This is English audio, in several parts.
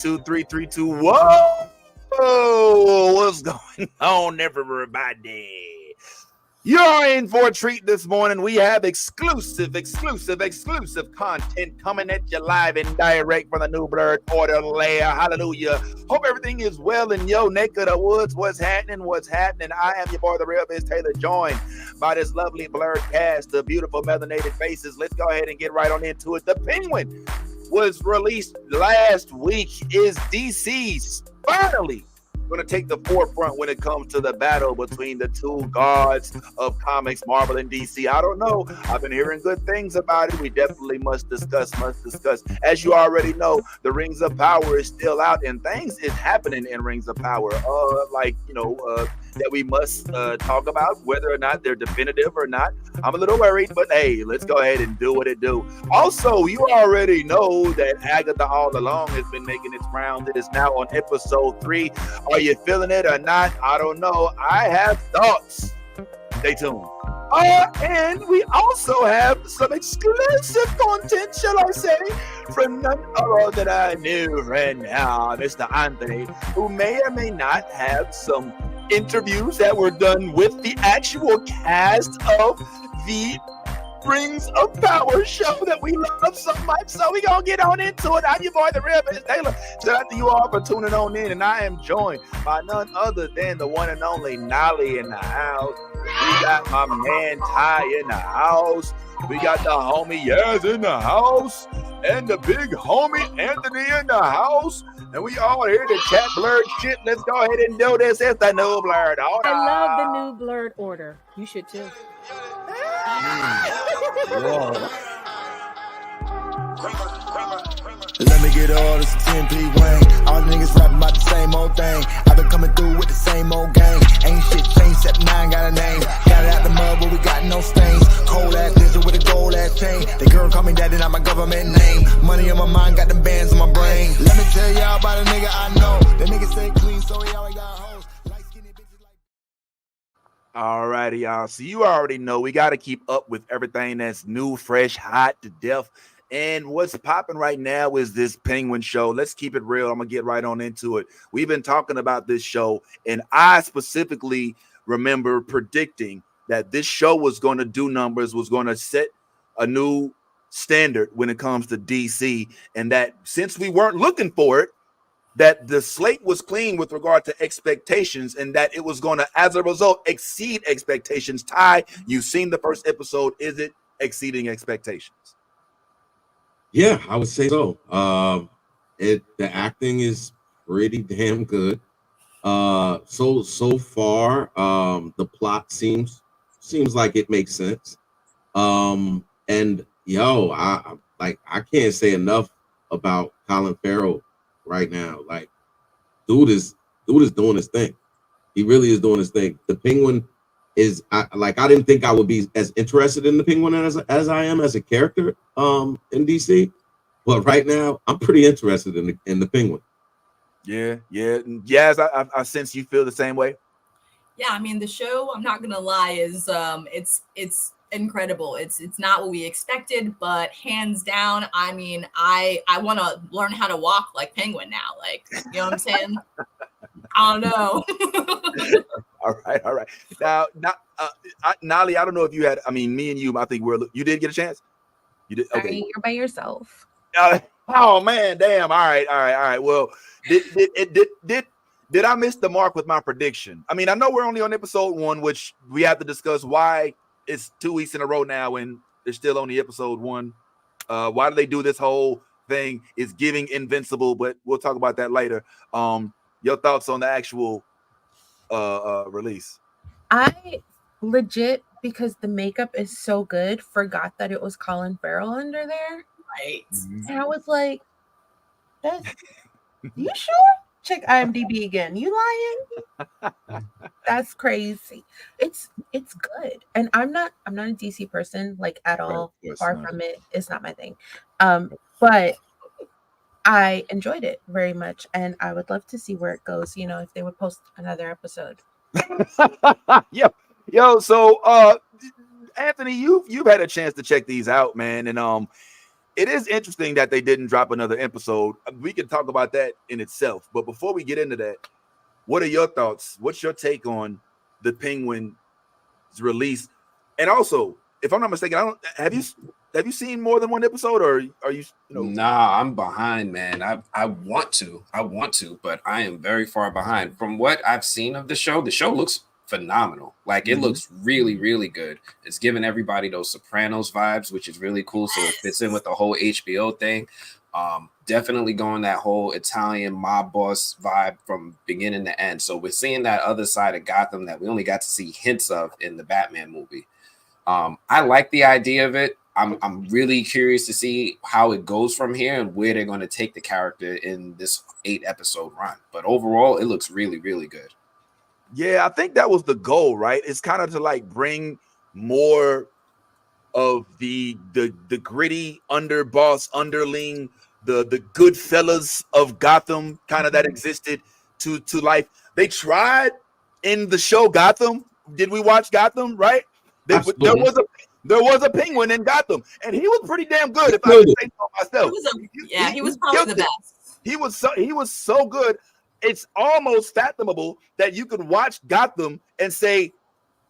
2, 3, 3, 2. Whoa! What's going on, everybody? You're in for a treat this morning. We have exclusive content coming at you live and direct from the New Blurred Order layer. Hallelujah. Hope everything is well in your neck of the woods. What's happening? I am your boy, the real Biz Taylor, joined by this lovely blurred cast of beautiful melanated faces. Let's go ahead and get right on into it. The Penguin was released last week. Is DC's finally going to take the forefront when it comes to the battle between the two gods of comics, Marvel and DC? I don't know. I've been hearing good things about it. We definitely must discuss. As you already know, the Rings of Power is still out, and things is happening in Rings of Power. That we must talk about, whether or not they're definitive or not. I'm a little worried, but hey, let's go ahead and do what it do. Also, you already know that Agatha all along has been making its rounds. It is now on episode 3. Are you feeling it or not? I don't know. I have thoughts. Stay tuned. And we also have some exclusive content, shall I say, from none other than our new friend now, Mr. Anthony, who may or may not have some interviews that were done with the actual cast of the Rings of Power show that we love so much. So we gonna get on into it. I'm your boy, the real Biz Taylor. Shout out to you all for tuning on in, and I am joined by none other than the one and only Nolly in the house. We got my man Ty in the house. We got the homie Yaz in the house, and the big homie Anthony in the house. And we all here to chat blurred shit. Let's go ahead and do this. It's the New Blurred Order. I love the New Blurred Order. You should too. Let me get all this 10P Wayne. All the niggas rapping about the same old thing. I've been coming through with the same old gang. Ain't shit changed except 9 got a name. Got it out the mud but we got no stains. Cold ass digital with a gold ass chain. The girl call me daddy, not my government name. Money on my mind, got them bands on my brain. Let me tell y'all about a nigga I know. The nigga stay clean so he always got hoes. Light skinny bitches like. Alrighty, y'all. So you already know we got to keep up with everything that's new, fresh, hot to death. And what's popping right now is this Penguin show. Let's keep it real. I'm going to get right on into it. We've been talking about this show, and I specifically remember predicting that this show was going to do numbers, was going to set a new standard when it comes to DC, and that since we weren't looking for it, that the slate was clean with regard to expectations, and that it was going to, as a result, exceed expectations. Ty, you've seen the first episode. Is it exceeding expectations? Yeah, I would say so. The acting is pretty damn good. So far, the plot seems like it makes sense. And yo, I can't say enough about Colin Farrell right now. Like, dude is doing his thing. He really is doing his thing. The Penguin is I didn't think I would be as interested in the Penguin as I am as a character in DC, but right now I'm pretty interested in the Penguin. Yeah. Yes, I sense you feel the same way. Yeah, I mean the show, I'm not gonna lie, is it's incredible. It's not what we expected, but hands down, I mean, I want to learn how to walk like Penguin now. Like, you know what I'm saying? I don't know. All right. Now, Nolly, I don't know if you had. I mean, me and you. I think you did get a chance. You did. Okay, you're by yourself. Oh man, damn. All right. Well, did I miss the mark with my prediction? I mean, I know we're only on episode 1, which we have to discuss why it's 2 weeks in a row now and they're still only episode 1. Why do they do this whole thing? It's giving Invincible, but we'll talk about that later. Your thoughts on the actual release? I legit, because the makeup is so good, forgot that it was Colin Farrell under there. Right. And I was like, you sure? Check IMDb again. You lying? That's crazy. It's good. And I'm not a DC person, like, at all. Far from it. It's not my thing. But I enjoyed it very much, and I would love to see where it goes, you know, if they would post another episode. So Anthony, you've had a chance to check these out, man, and it is interesting that they didn't drop another episode. We can talk about that in itself. But before we get into that, what are your thoughts? What's your take on the Penguin's release? And also, if I'm not mistaken, have you seen more than one episode, or are you? Nah, I'm behind, man. I want to, but I am very far behind. From what I've seen of the show looks phenomenal. Like it looks really, really good. It's giving everybody those Sopranos vibes, which is really cool. So it fits in with the whole HBO thing. Definitely going that whole Italian mob boss vibe from beginning to end. So we're seeing that other side of Gotham that we only got to see hints of in the Batman movie. I like the idea of it. I'm really curious to see how it goes from here and where they're going to take the character in this 8-episode run. But overall, it looks really, really good. Yeah, I think that was the goal, right? It's kind of to like bring more of the gritty underboss, underling, the good fellas of Gotham kind of that existed to life. They tried in the show Gotham. Did we watch Gotham, right? There was a Penguin in Gotham, and he was pretty damn good. If I could say so myself, he was probably the best. He was so good. It's almost fathomable that you could watch Gotham and say,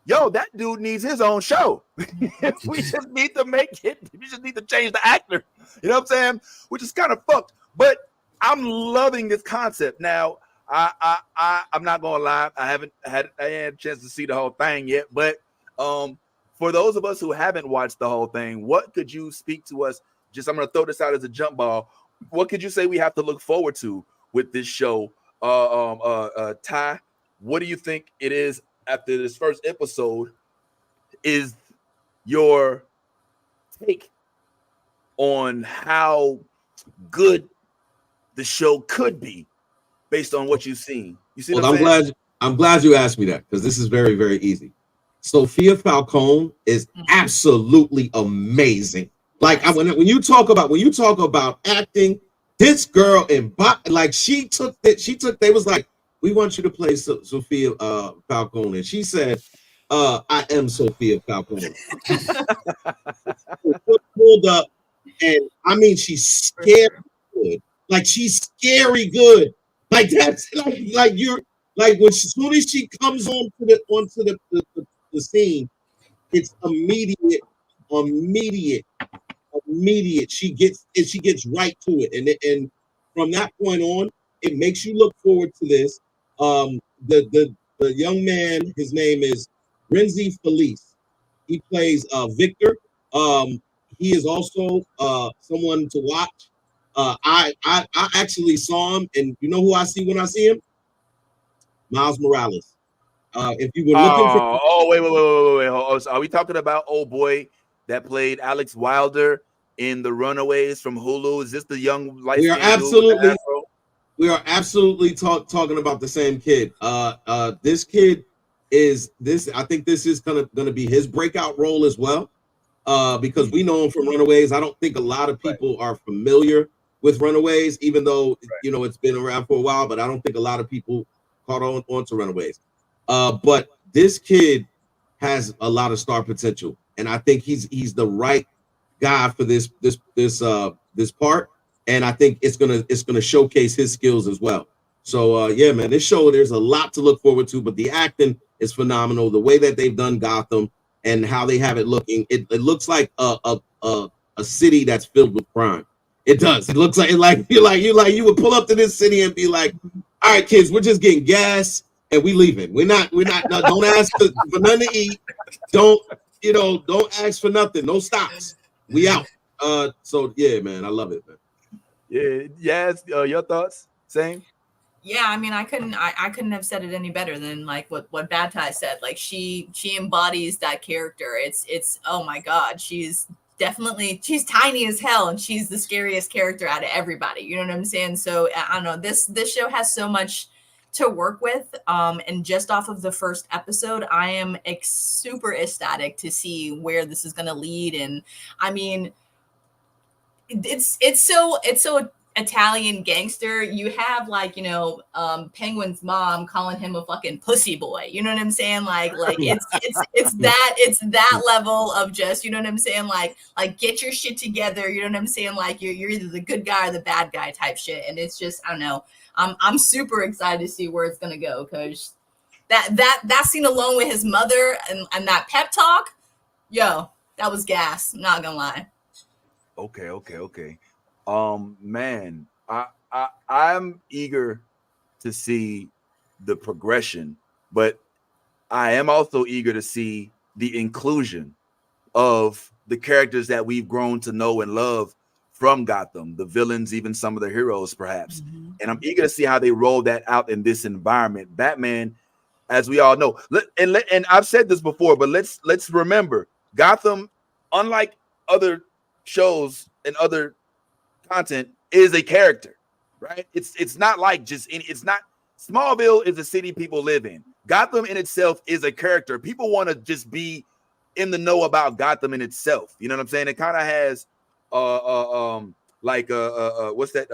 "Yo, that dude needs his own show." We just need to make it. We just need to change the actor. You know what I'm saying? Which is kind of fucked. But I'm loving this concept now. I'm not gonna lie. I haven't had a chance to see the whole thing yet, but for those of us who haven't watched the whole thing, what could you speak to us? Just I'm going to throw this out as a jump ball. What could you say we have to look forward to with this show? Ty, what do you think it is after this first episode? Is your take on how good the show could be based on what you've seen? You see? Well, I'm glad you asked me that, because this is very, very easy. Sophia Falcone is absolutely amazing. Like when you talk about acting, this girl like she took it. They was like, we want you to play Sophia Falcone, and she said, I am Sophia Falcone. Pulled up, and I mean, she's scary good. Like she's scary good. Like that's like you're like as soon as she comes onto the scene, it's immediate. She gets right to it, and from that point on, it makes you look forward to this. The young man, his name is Renzi Felice. He plays Victor. He is also someone to watch. I actually saw him, and you know who I see when I see him? Miles Morales. If you were looking for, wait. So are we talking about old boy that played Alex Wilder in The Runaways from Hulu? Is this the young light? We are absolutely talking about the same kid. This kid is this. I think this is gonna be his breakout role as well. Because we know him from Runaways. I don't think a lot of people are familiar with Runaways, even though it's been around for a while. But I don't think a lot of people caught on to Runaways. But this kid has a lot of star potential, and I think he's the right guy for this part. And I think it's gonna showcase his skills as well. So yeah, man, this show, there's a lot to look forward to, but the acting is phenomenal. The way that they've done Gotham and how they have it looking, it looks like a city that's filled with crime. It does. It looks like you would pull up to this city and be like, all right, kids, we're just getting gas and we leaving. We're not don't ask for nothing to eat. Don't ask for nothing. No stops. We out. So yeah, man, I love it, man. Yeah, yes. Your thoughts? Same. Yeah, I mean, I couldn't have said it any better than like what Bad Tie said. Like she embodies that character. It's oh my God, she's tiny as hell, and she's the scariest character out of everybody. You know what I'm saying? So I don't know. This show has so much to work with. And just off of the first episode, I am super ecstatic to see where this is going to lead. And I mean, it's so Italian gangster, you have like, you know, Penguin's mom calling him a fucking pussy boy. You know what I'm saying? Like it's that level of just, you know what I'm saying? Like get your shit together. You know what I'm saying? Like you're either the good guy or the bad guy type shit. And it's just, I don't know. I'm super excited to see where it's gonna go, because that scene alone with his mother and that pep talk, yo, that was gas. I'm not gonna lie. Okay. Man, I'm eager to see the progression, but I am also eager to see the inclusion of the characters that we've grown to know and love from Gotham, the villains, even some of the heroes, perhaps. Mm-hmm. And I'm eager to see how they roll that out in this environment. Batman, as we all know, and I've said this before, but let's remember, Gotham, unlike other shows and other content, is a character, right? It's not like it's not. Smallville is a city people live in. Gotham in itself is a character. People want to just be in the know about Gotham in itself. You know what I'm saying? It kind of has what's that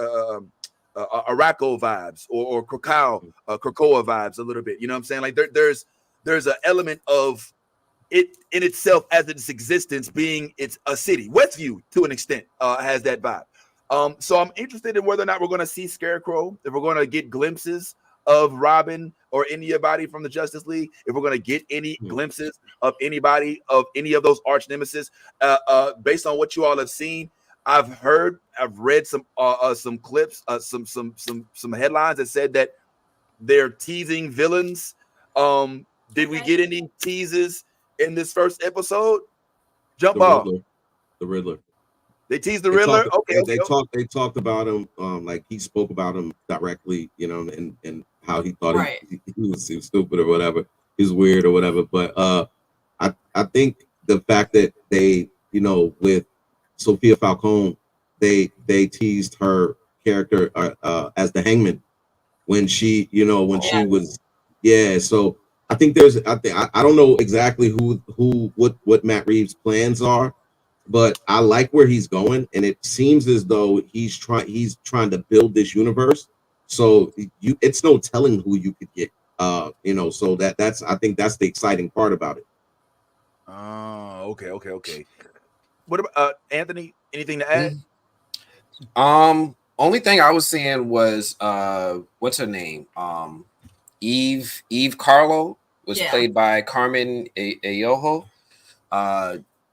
Araco vibes or Krakoa vibes a little bit. You know what I'm saying? Like there's an element of it in itself as its existence being it's a city. Westview to an extent has that vibe. So I'm interested in whether or not we're going to see Scarecrow, if we're going to get glimpses of Robin or anybody from the Justice League, if we're going to get any glimpses of anybody of any of those arch nemesis, based on what you all have seen. I've read some clips, some headlines that said that they're teasing villains. Did we get any teases in this first episode? Jump off. The Riddler. They teased the Riddler. They talked about him. Like he spoke about him directly, you know, and how he thought he was stupid or whatever, he's weird or whatever. But I think the fact that they, you know, with Sophia Falcone, they teased her character as the Hangman when she, you know, she was, So I think I don't know exactly what Matt Reeves' plans are. But I like where he's going, and it seems as though he's trying to build this universe. So it's no telling who you could get, you know. So that's I think that's the exciting part about it. Oh, okay. What about Anthony? Anything to add? Only thing I was saying was what's her name? Eve Carlo was played by Carmen Ayoho.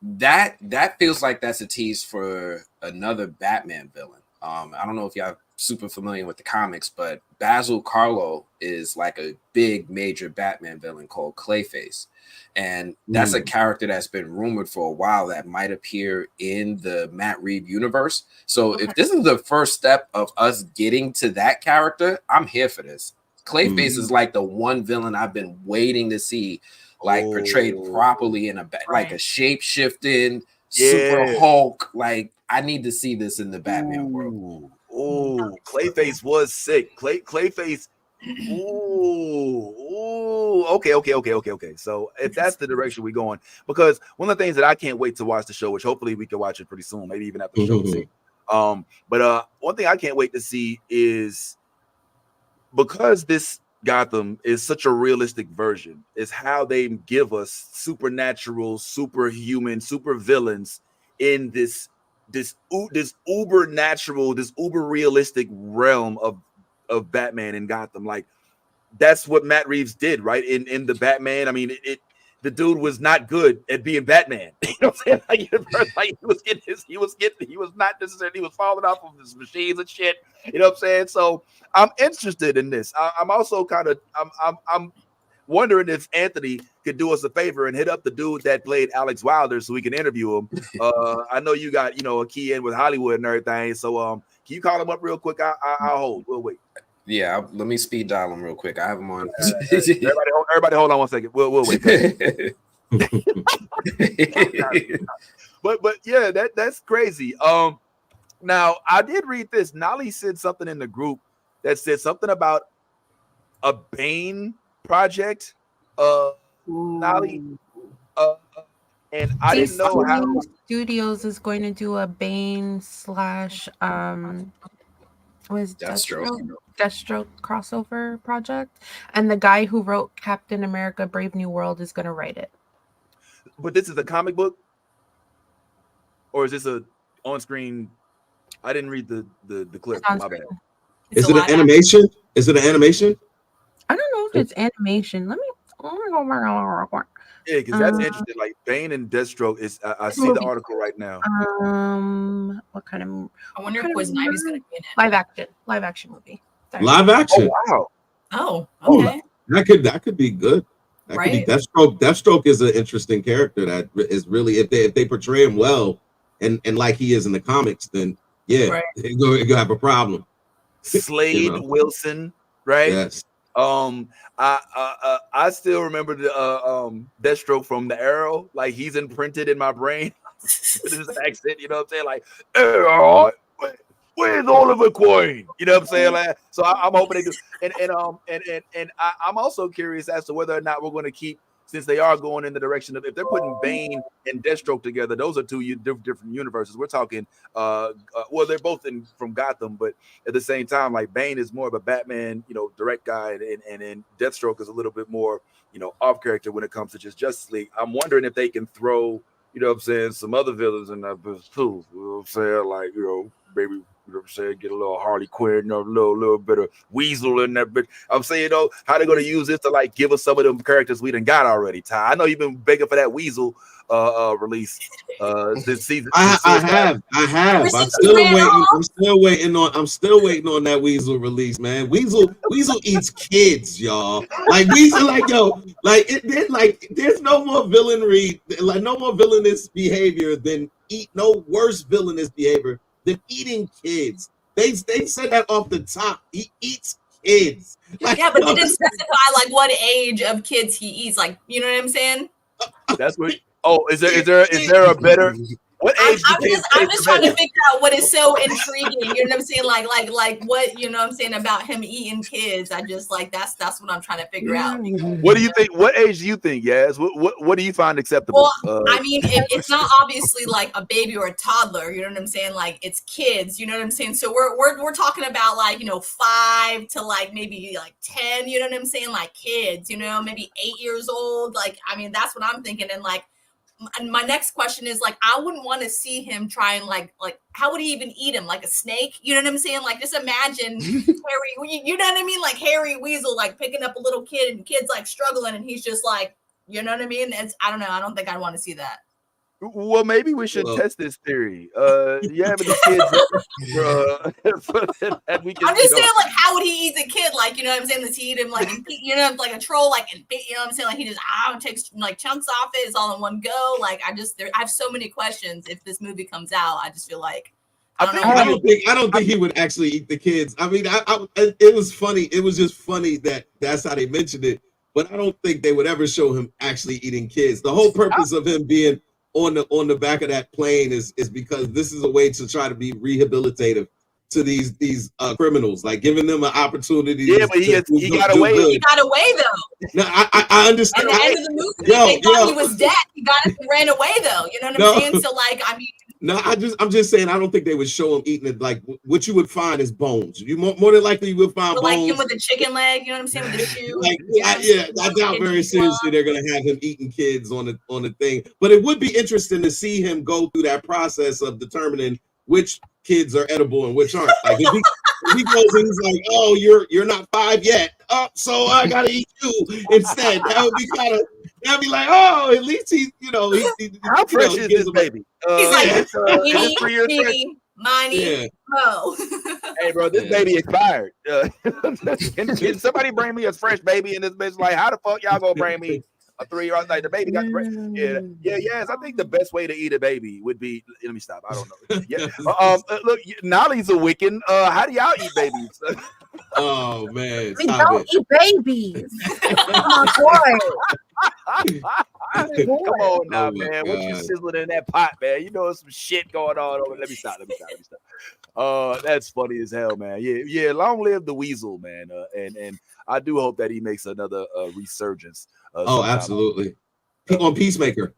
That feels like that's a tease for another Batman villain. I don't know if y'all super familiar with the comics, but Basil Karlo is like a big major Batman villain called Clayface. And that's a character that's been rumored for a while that might appear in the Matt Reeves universe. So if this is the first step of us getting to that character, I'm here for this. Clayface is like the one villain I've been waiting to see portrayed properly in like a shape-shifting super Hulk. Like I need to see this in the Batman world. Oh, Clayface was sick. Clayface. Okay. So if that's the direction we're going, because one of the things that I can't wait to watch the show, which hopefully we can watch it pretty soon, maybe even after the show. See. But one thing I can't wait to see is, because this Gotham is such a realistic version, is how they give us supernatural, superhuman, super villains in this uber natural, this uber realistic realm of Batman and Gotham. Like that's what Matt Reeves did, right? In the Batman. I mean, the dude was not good at being Batman. You know what I'm saying? Like he was not necessarily, he was falling off of his machines and shit. You know what I'm saying? So I'm interested in this. I'm also kind of I'm wondering if Anthony could do us a favor and hit up the dude that played Alex Wilder so we can interview him. I know you got, you know, a key in with Hollywood and everything. So can you call him up real quick? I'll hold. We'll wait. Yeah, let me speed dial him real quick. I have him on. Everybody, hold on 1 second. We'll wait. but yeah, that's crazy. Now I did read this. Nolly said something in the group that said something about a Bane project. Nolly. And I didn't know how Studios is going to do a Bane / was Deathstroke. Deathstroke crossover project, and the guy who wrote Captain America: Brave New World is going to write it. But this is a comic book, or is this a on-screen? I didn't read the clip. My bad. Is it an animation? Is it an animation? I don't know if it's animation. Let me go back real quick. Yeah, because that's interesting. Like Bane and Deathstroke is. I see the article right now. What kind of? I wonder if Poison Ivy's going to be in it. Live action movie. Sorry. Live action. Oh wow. Oh, okay. That could be good. That could be Deathstroke. Deathstroke is an interesting character that is really, if they portray him well and like he is in the comics, then you're gonna have a problem. Slade Wilson, right? Yes. I still remember the Deathstroke from the Arrow. Like he's imprinted in my brain. With his accent, you know what I'm saying? Like, where's Oliver Queen? You know what I'm saying? Like, so I'm hoping they do. And I'm also curious as to whether or not we're going to keep, since they are going in the direction of, if they're putting Bane and Deathstroke together, those are two different universes. We're talking, well, they're both from Gotham, but at the same time, like Bane is more of a Batman, direct guy, and Deathstroke is a little bit more, off character when it comes to just Justice League. I'm wondering if they can throw, some other villains in that bitch too. You know what I'm saying? Like, maybe, get a little Harley Quinn, a little bit of Weasel in that bitch. I'm saying, how they're going to use this to like give us some of them characters we done got already. Ty, I know you've been begging for that Weasel release this season. I have. I'm still waiting on that Weasel release, man. Weasel eats kids, y'all. Like Weasel, there's no more villainry, like no more villainous behavior than no worse villainous behavior than eating kids. They said that off the top. He eats kids. Like, yeah, but they didn't specify like what age of kids he eats. Like, you know what I'm saying? That's what. Oh, is there a better? What age? I'm just trying to figure out what is so intriguing. You know what I'm saying? Like what, you know what I'm saying about him eating kids. I just like that's what I'm trying to figure out. What do you think? What age do you think? Yes. What do you find acceptable? Well, I mean, it's not obviously like a baby or a toddler. You know what I'm saying? Like it's kids. You know what I'm saying? So we're talking about like 5 to like maybe like 10. You know what I'm saying? Like kids. Maybe 8 years old. Like I mean, that's what I'm thinking. And like. And my next question is like, I wouldn't want to see him try and like how would he even eat him? Like a snake? You know what I'm saying? Like just imagine Harry, you know what I mean? Like Harry Weasel, like picking up a little kid and kid's like struggling and he's just like, you know what I mean? I don't know. I don't think I'd want to see that. Well, maybe we should test this theory. You having the kids? I'm just saying, like, how would he eat the kid? Like, you know what I'm saying? Does he eat him like, like a troll? Like, you know what I'm saying? Like, he just takes like chunks off it. It's all in one go. Like, I have so many questions. If this movie comes out, I just feel like I don't think he would actually eat the kids. I mean, it was funny. It was just funny that's how they mentioned it. But I don't think they would ever show him actually eating kids. The whole purpose of him being on the back of that plane is because this is a way to try to be rehabilitative to these criminals, like giving them an opportunity. Yeah, but he got away. He got away though. No, I understand. At the end of the movie, they thought he was dead. He got it and ran away though. You know what I'm saying? So like, I mean. No, I'm just saying I don't think they would show him eating it. Like what you would find is bones. You more than likely you would find bones. Like him with the chicken leg, you know what I'm saying, with the shoe. I doubt very seriously they're gonna have him eating kids on the thing. But it would be interesting to see him go through that process of determining which kids are edible and which aren't. Like if he goes and he's like, oh, you're not 5 yet. Oh, so I gotta eat you instead. That'd be like, oh, at least he how fresh is this baby? He's like, Miney, Mo. Hey, bro, this baby expired. Can somebody bring me a fresh baby? And this bitch like, how the fuck y'all gonna bring me a 3-year-old? Like the baby got yes. I think the best way to eat a baby would be. Let me stop. I don't know. Yeah. Look, Nolly's a Wiccan. How do y'all eat babies? Oh man, we don't eat babies. Oh my Come on now, man. What you sizzling in that pot, man? You know some shit going on over. Let me stop. That's funny as hell, man. Yeah. Long live the Weasel, man. And I do hope that he makes another resurgence. Absolutely. On Peacemaker.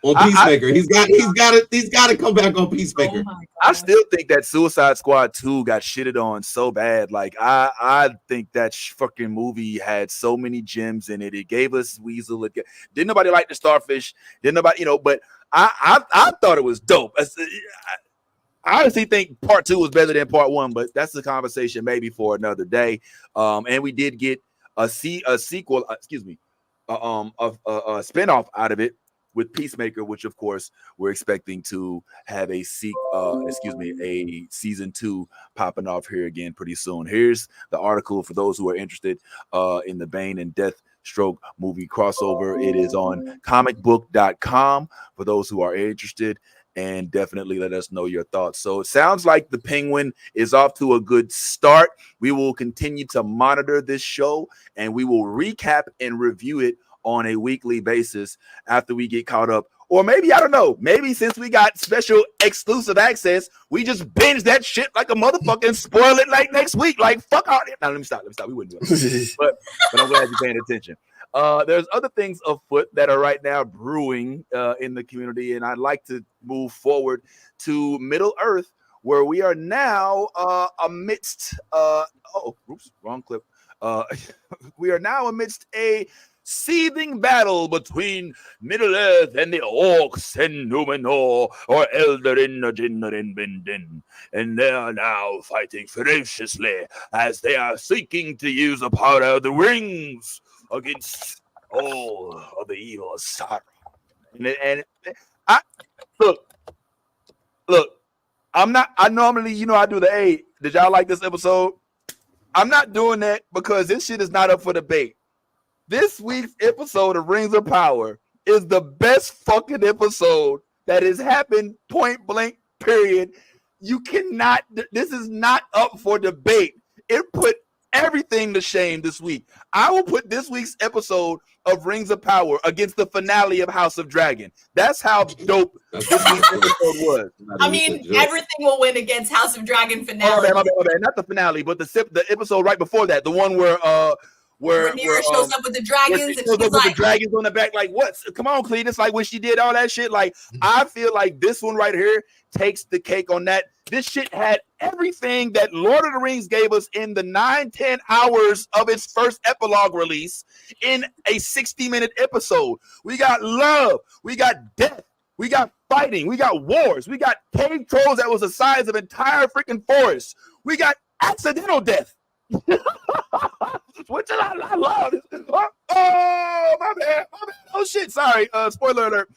on Peacemaker. He's got to come back on Peacemaker. Oh I still think that Suicide Squad 2 got shitted on so bad. Like I think that fucking movie had so many gems in it. It gave us Weasel. Didn't nobody like the Starfish? Didn't nobody, but I thought it was dope. I honestly think part 2 was better than part 1, but that's the conversation maybe for another day. And we did get a sequel, a spinoff out of it with Peacemaker, which of course we're expecting to have a season 2 popping off here again pretty soon. Here's the article for those who are interested in the Bane and Deathstroke movie crossover. It is on comicbook.com for those who are interested. And definitely let us know your thoughts. So it sounds like the Penguin is off to a good start. We will continue to monitor this show, and we will recap and review it on a weekly basis after we get caught up. Or maybe, I don't know, maybe since we got special exclusive access, we just binge that shit like a motherfucker and spoil it like next week. Like, fuck all that. Now, let me stop. We wouldn't do it. But I'm glad you're paying attention. There's other things afoot that are right now brewing in the community, and I'd like to move forward to Middle Earth, where we are now amidst wrong clip. We are now amidst a seething battle between Middle Earth and the Orcs and Numenor, or Eldarin, Jinnar, and Bindin. And they are now fighting ferociously as they are seeking to use the power of the rings against all of the evil Sauron. And I look, I normally, I do the A. Did y'all like this episode? I'm not doing that because this shit is not up for debate. This week's episode of Rings of Power is the best fucking episode that has happened, point blank, period. You cannot, this is not up for debate. It put everything to shame this week. I will put this week's episode of Rings of Power against the finale of House of Dragon. That's how dope this week's episode was. I mean, everything will win against House of Dragon finale. My bad. Not the finale, but the episode right before that, the one where Rhaenyra shows up with the dragons, and she's like, the dragons on the back. Like, what? Come on, Cletus. Like when she did all that shit. Like, I feel like this one right here takes the cake on that. This shit had everything that Lord of the Rings gave us in the 9-10 hours of its first epilogue release in a 60-minute episode. We got love, we got death, we got fighting, we got wars, we got cave trolls that was the size of entire freaking forests. We got accidental death. Which I love. Oh, my bad. Oh shit. Sorry. Spoiler alert.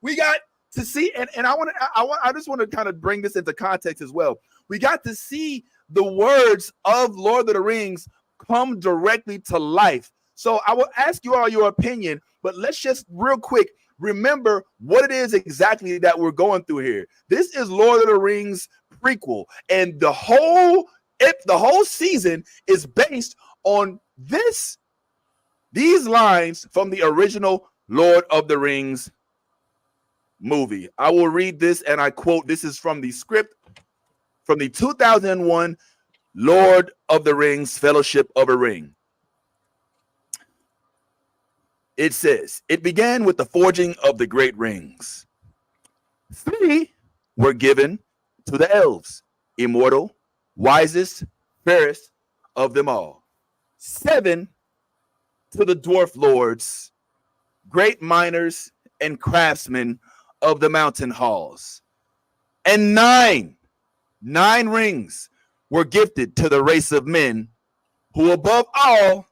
We got to see, and I just want to kind of bring this into context as well. We got to see the words of Lord of the Rings come directly to life. So I will ask you all your opinion, but let's just real quick remember what it is exactly that we're going through here. This is Lord of the Rings prequel, and the whole season is based on these lines from the original Lord of the Rings movie. I will read this, and I quote, this is from the script from the 2001 Lord of the Rings Fellowship of a Ring. It says, it began with the forging of the great rings. 3 were given to the elves, immortal, wisest, fairest of them all. 7 to the dwarf lords, great miners and craftsmen of the mountain halls. And 9 rings were gifted to the race of men who above all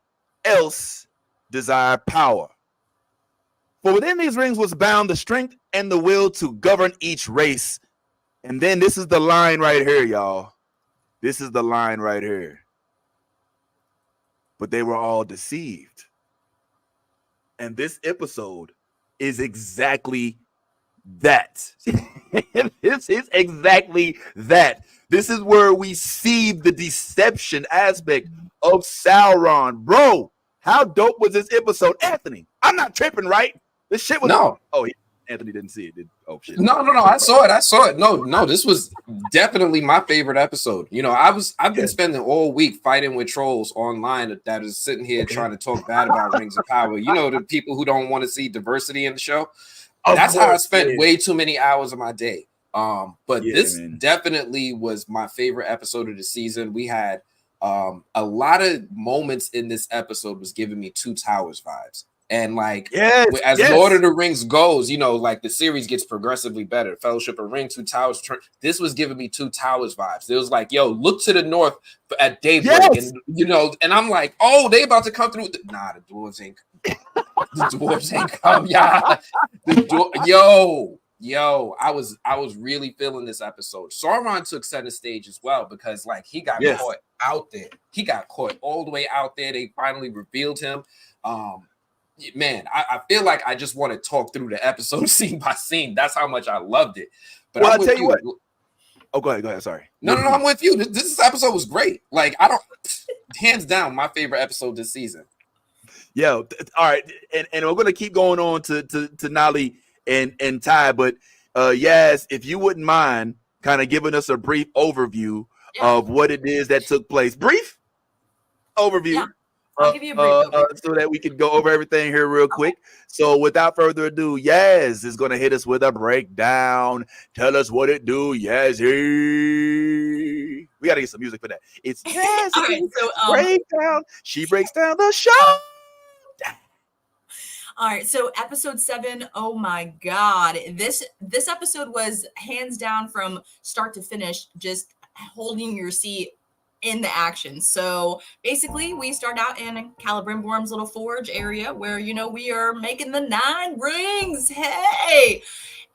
else desire power. For within these rings was bound the strength and the will to govern each race. And then this is the line right here, y'all. This is the line right here. But they were all deceived. And this episode is exactly that. This is exactly that. This is where we see the deception aspect of Sauron. Bro, how dope was this episode? Anthony, I'm not tripping, right? This shit was... No. Oh, yeah. Anthony didn't see it. Oh, shit. No. I saw it. No. This was definitely my favorite episode. You know, I've been spending all week fighting with trolls online that is sitting here trying to talk bad about Rings of Power. You know, the people who don't want to see diversity in the show. That's how I spent way too many hours of my day. But this definitely was my favorite episode of the season. We had a lot of moments in this episode was giving me Two Towers vibes. And like, as Lord of the Rings goes, you know, like the series gets progressively better. Fellowship of Ring, Two Towers. This was giving me Two Towers vibes. It was like, yo, look to the north at daybreak, and you know, and I'm like, oh, they about to come through. Nah, the dwarves ain't. The dwarves ain't come, Yo, I was really feeling this episode. Sauron took center stage as well because like he got caught out there. He got caught all the way out there. They finally revealed him. Man, I feel like I just want to talk through the episode scene by scene. That's how much I loved it. But I'll tell you what. Oh, go ahead. Sorry. No, I'm with you. This episode was great. Like, hands down, my favorite episode this season. Yo, all right, and we're gonna keep going on to Nolly and Ty, but Yaz, if you wouldn't mind kind of giving us a brief overview of what it is that took place. Brief overview. Yeah. I'll give you a brief overview. So that we can go over everything here real quick. So without further ado, Yaz is gonna hit us with a breakdown. Tell us what it do, Yazzie. We gotta get some music for that. It's Yazzie. All right, so breakdown. She breaks down the show. All right, so episode 7, oh my God. This episode was hands down from start to finish, just holding your seat in the action. So basically, we start out in Calibrimborum's little forge area where, you know, we are making the 9 rings. Hey!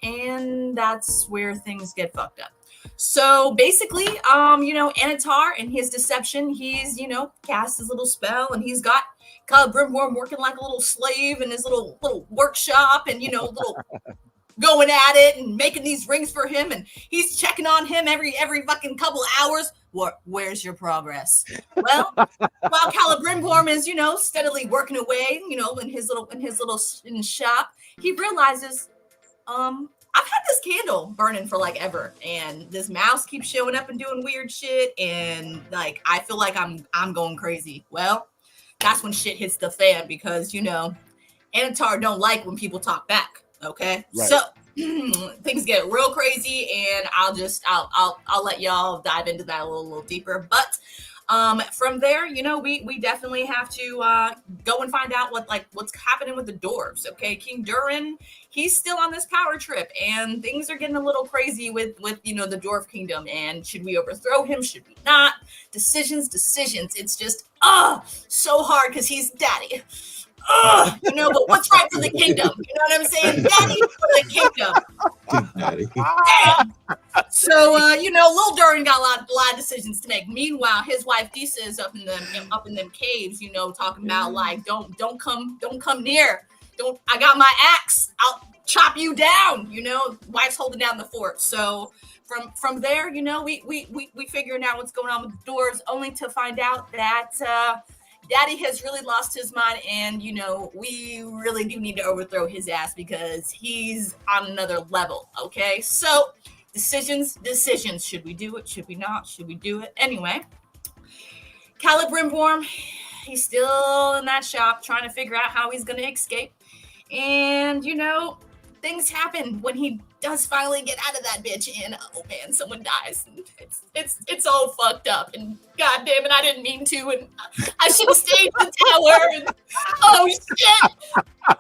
And that's where things get fucked up. So basically, you know, Anatar and his deception, he's, you know, cast his little spell and he's got Calibrimborum working like a little slave in his little workshop and, you know, little going at it and making these rings for him. And he's checking on him every fucking couple hours. Where's your progress? Well, while Calibrimborum is, you know, steadily working away, you know, in his little shop, he realizes, I've had this candle burning for like ever, and this mouse keeps showing up and doing weird shit, and like I feel like I'm going crazy. Well, that's when shit hits the fan because, you know, Anatar don't like when people talk back. Okay, right. So things get real crazy, and I'll let y'all dive into that a little deeper. But from there, you know, we definitely have to go and find out what's happening with the dwarves. Okay, King Durin, he's still on this power trip, and things are getting a little crazy with you know the dwarf kingdom. And should we overthrow him? Should we not? Decisions. It's just so hard because he's daddy. You know, but what's right for the kingdom? You know what I'm saying? Daddy for the kingdom. Daddy. Damn. So, you know, Lil Durin got a lot of decisions to make. Meanwhile, his wife Disa is up in them caves, you know, talking about like, don't come near. I got my axe. I'll chop you down. You know, wife's holding down the fort. So from there, you know, we figuring out what's going on with the doors, only to find out that Daddy has really lost his mind, and, you know, we really do need to overthrow his ass because he's on another level, okay? So, decisions. Should we do it? Should we not? Should we do it? Anyway, Calibrimborm, he's still in that shop trying to figure out how he's going to escape. And, you know, things happen when he does finally get out of that bitch, and oh man, someone dies. And it's all fucked up, and god damn it, I didn't mean to, and I should have stayed in the tower. And oh shit!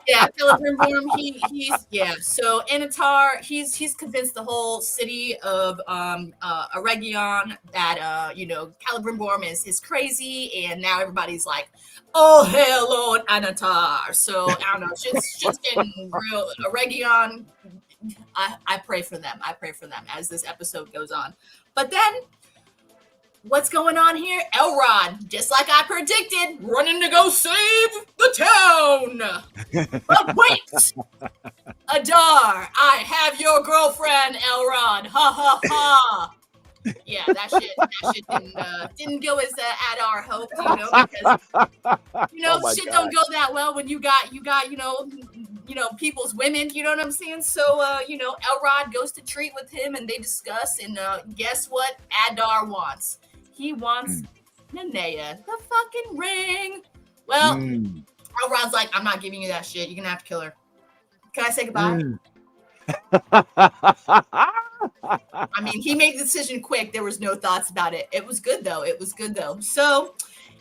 Yeah, Calibrimborum, So Anatar, he's convinced the whole city of Eregion that you know, Calibrimborum is crazy, and now everybody's like, oh hell, Lord Anatar. So I don't know, just getting real. Eregion, I pray for them. As this episode goes on. But then, what's going on here? Elrond, just like I predicted, running to go save the town. But wait, Adar, I have your girlfriend, Elrond. Ha ha ha. Yeah, that shit didn't go as Adar hoped, you know, because you know shit don't go that well when you got you know people's women, you know what I'm saying? So you know, Elrond goes to treat with him and they discuss, and guess what Adar wants? He wants Nenea, the fucking ring. Well, Elrond's like, I'm not giving you that shit. You're gonna have to kill her. Can I say goodbye? I mean, he made the decision quick. There was no thoughts about it. It was good though. It was good though. So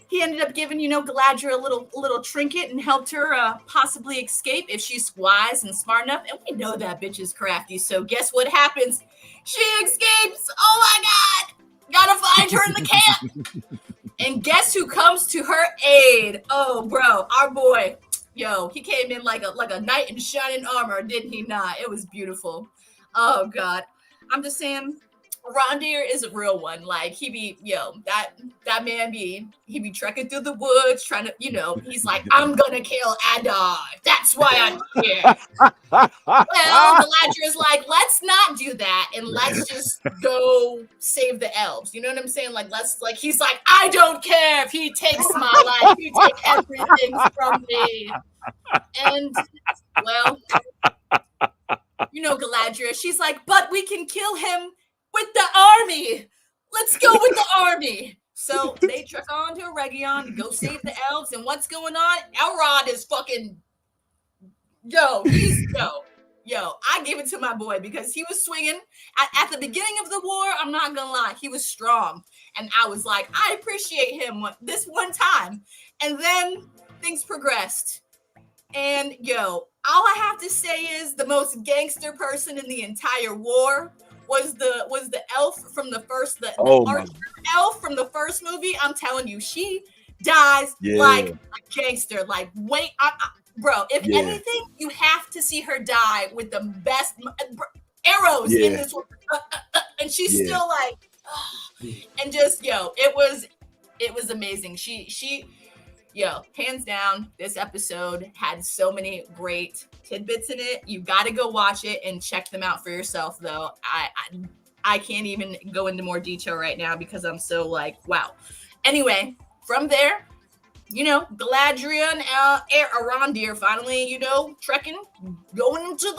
he ended up giving, Galadriel a little trinket and helped her possibly escape if she's wise and smart enough. And we know that bitch is crafty. So guess what happens? She escapes. Oh my God. Gotta find her in the camp. And guess who comes to her aid? Oh, bro, our boy. Yo, he came in like a knight in shining armor, didn't he not? It was beautiful. Oh God. I'm just saying, Rondir is a real one. Like he be, that man he be trekking through the woods trying to, he's like, I'm gonna kill Adar. That's why I'm here. Well, Galadriel's like, let's not do that and let's just go save the elves. You know what I'm saying? He's like, I don't care if he takes my life. He takes everything from me. And well, Galadriel, she's like, but we can kill him with the army. Let's go with the army. So they trek on to Region to go save the elves. And what's going on? Elrond is fucking I give it to my boy because he was swinging at the beginning of the war. I'm not gonna lie, he was strong, and I was like, I appreciate him this one time. And then things progressed, and all I have to say is the most gangster person in the entire war was the elf from the first elf from the first movie. I'm telling you, she dies like a gangster. Like, wait, bro, if anything, you have to see her die with the best arrows in this one. And she's still like, and just it was amazing. She hands down, this episode had so many great tidbits in it. You got to go watch it and check them out for yourself, though. I can't even go into more detail right now because I'm so like, wow. Anyway, from there, Galadriel and Arondir finally, trekking, going to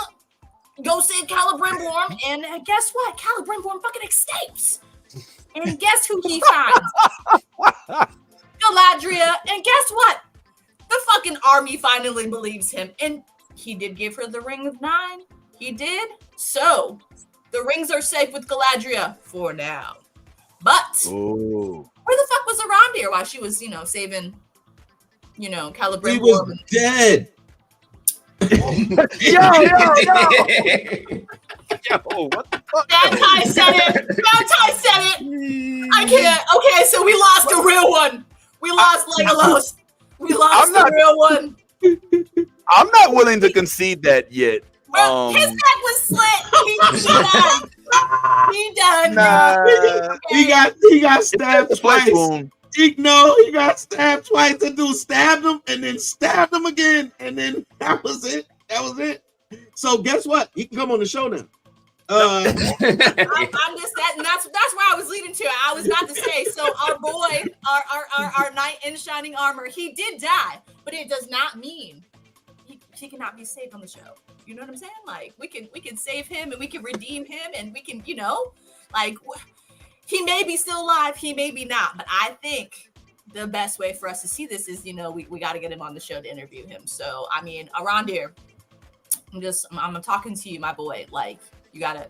go save Celebrimbor, and guess what? Celebrimbor fucking escapes. And guess who he finds? Galadriel, and guess what? The fucking army finally believes him, and he did give her the Ring of Nine. He did. So the rings are safe with Galadriel for now. But where the fuck was Arondir while she was, saving, Celebrimbor? He was dead. Yo, what the fuck? Ty said it. I can't. Okay, so we lost a real one. We lost Legolas. We lost the real one. I'm not willing to concede that yet. Bro, his neck was slit. He done. Nah. He got stabbed twice. He got stabbed twice. The dude stabbed him and then stabbed him again, and then that was it. So guess what? He can come on the show now. I'm just that, and that's where I was leading to. I was about to say, so our boy, our knight in shining armor, he did die, but it does not mean he cannot be saved on the show. You know what I'm saying? Like we can save him and we can redeem him and we can, he may be still alive, he may be not, but I think the best way for us to see this is, we got to get him on the show to interview him. So I mean, Arondir, I'm talking to you, my boy. Like you gotta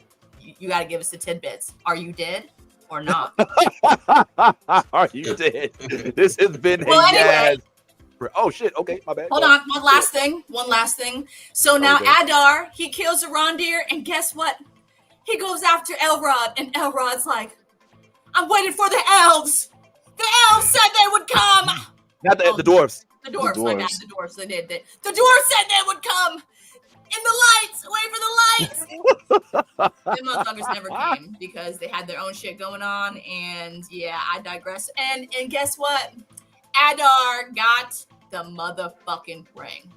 give us the tidbits. Are you dead or not? Are you dead? This has been anyway. Oh shit! Okay, my bad. Hold on. One last thing. So now Adar, he kills Arondir, and guess what? He goes after Elrond, and Elrod's like, "I'm waiting for the elves. The elves said they would come." Not the dwarves. The dwarves. My bad. The dwarves. They did. The dwarves said they would come. In the lights, wait for the lights. The motherfuckers never came because they had their own shit going on. And yeah, I digress. And guess what? Adar got the motherfucking ring.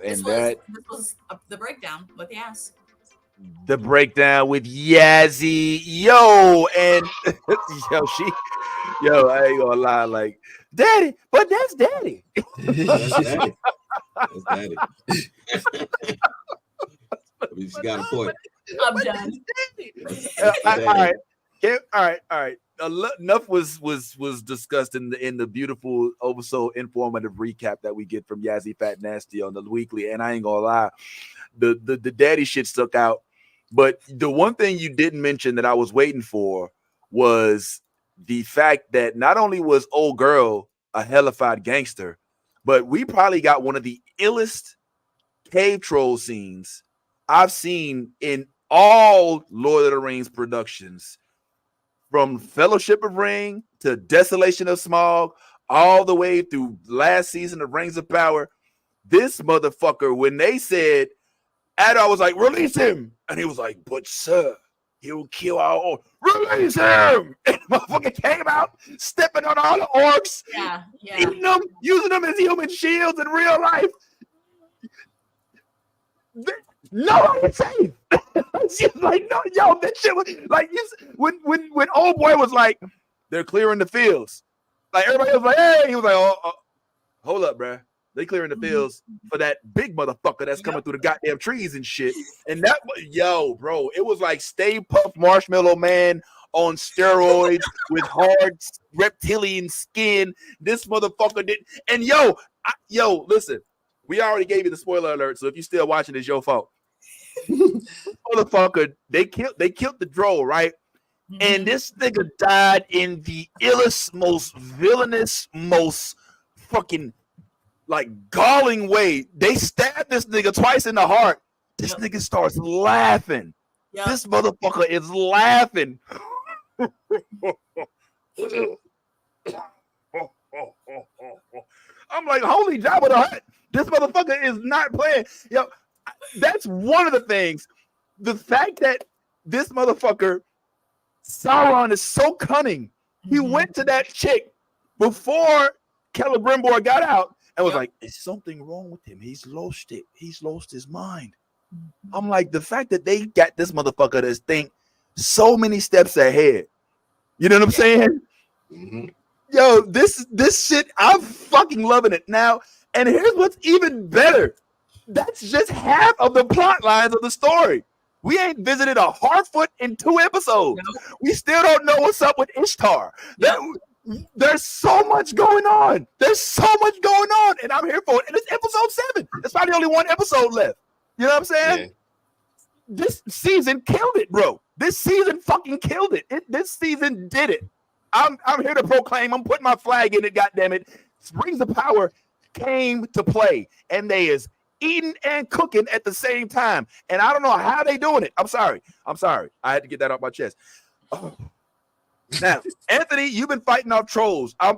This was the breakdown with Yaz. The breakdown with Yazzie, and I ain't gonna lie, like daddy, but that's daddy. That's daddy. She got a point. I'm done. All right. enough was discussed in the beautiful, oh so informative recap that we get from Yazzie Fat Nasty on the weekly. And I ain't gonna lie, the daddy shit stuck out. But the one thing you didn't mention that I was waiting for was the fact that not only was old girl a hellified gangster, but we probably got one of the illest cave troll scenes I've seen in all Lord of the Rings productions. From Fellowship of Ring to Desolation of Smog, all the way through last season of Rings of Power, this motherfucker, when they said, Adar was like, release him. And he was like, but sir, he'll kill our own. Release him. And the motherfucker came out, stepping on all the orcs, eating them, using them as human shields in real life. No, it's safe. She's like, no, yo, that shit was like, when old boy was like, they're clearing the fields. Like everybody was like, hey, he was like, oh hold up, bruh. They clearing the fields for that big motherfucker that's coming through the goddamn trees and shit. And that, yo, bro, it was like Stay Puft Marshmallow Man on steroids with hard reptilian skin. This motherfucker did. And yo, listen, we already gave you the spoiler alert. So if you're still watching, it's your fault. Motherfucker, they killed the droll, right? And this nigga died in the illest, most villainous, most fucking like galling way. They stabbed this nigga twice in the heart. This nigga starts laughing. This motherfucker is laughing. I'm like, holy Jabba the Hutt. This motherfucker is not playing. Yo, that's one of the things. The fact that this motherfucker, Sauron, is so cunning. He went to that chick before Celebrimbor got out and was like, "Is something wrong with him? He's lost it. He's lost his mind." I'm like, the fact that they got this motherfucker to think so many steps ahead. You know what I'm saying? Yo, this shit, I'm fucking loving it now. And here's what's even better. That's just half of the plot lines of the story. We ain't visited a Harfoot in 2 episodes. We still don't know what's up with Ishtar. There's so much going on. There's so much going on, and I'm here for it. And it's episode 7. There's probably only 1 episode left. You know what I'm saying? This season killed it, bro. This season fucking killed it. This season did it. I'm here to proclaim. I'm putting my flag in it. Goddamn it! Rings of Power came to play, and they is eating and cooking at the same time. And I don't know how they doing it. I'm sorry. I had to get that off my chest. Oh. Now, Anthony, you've been fighting off trolls. I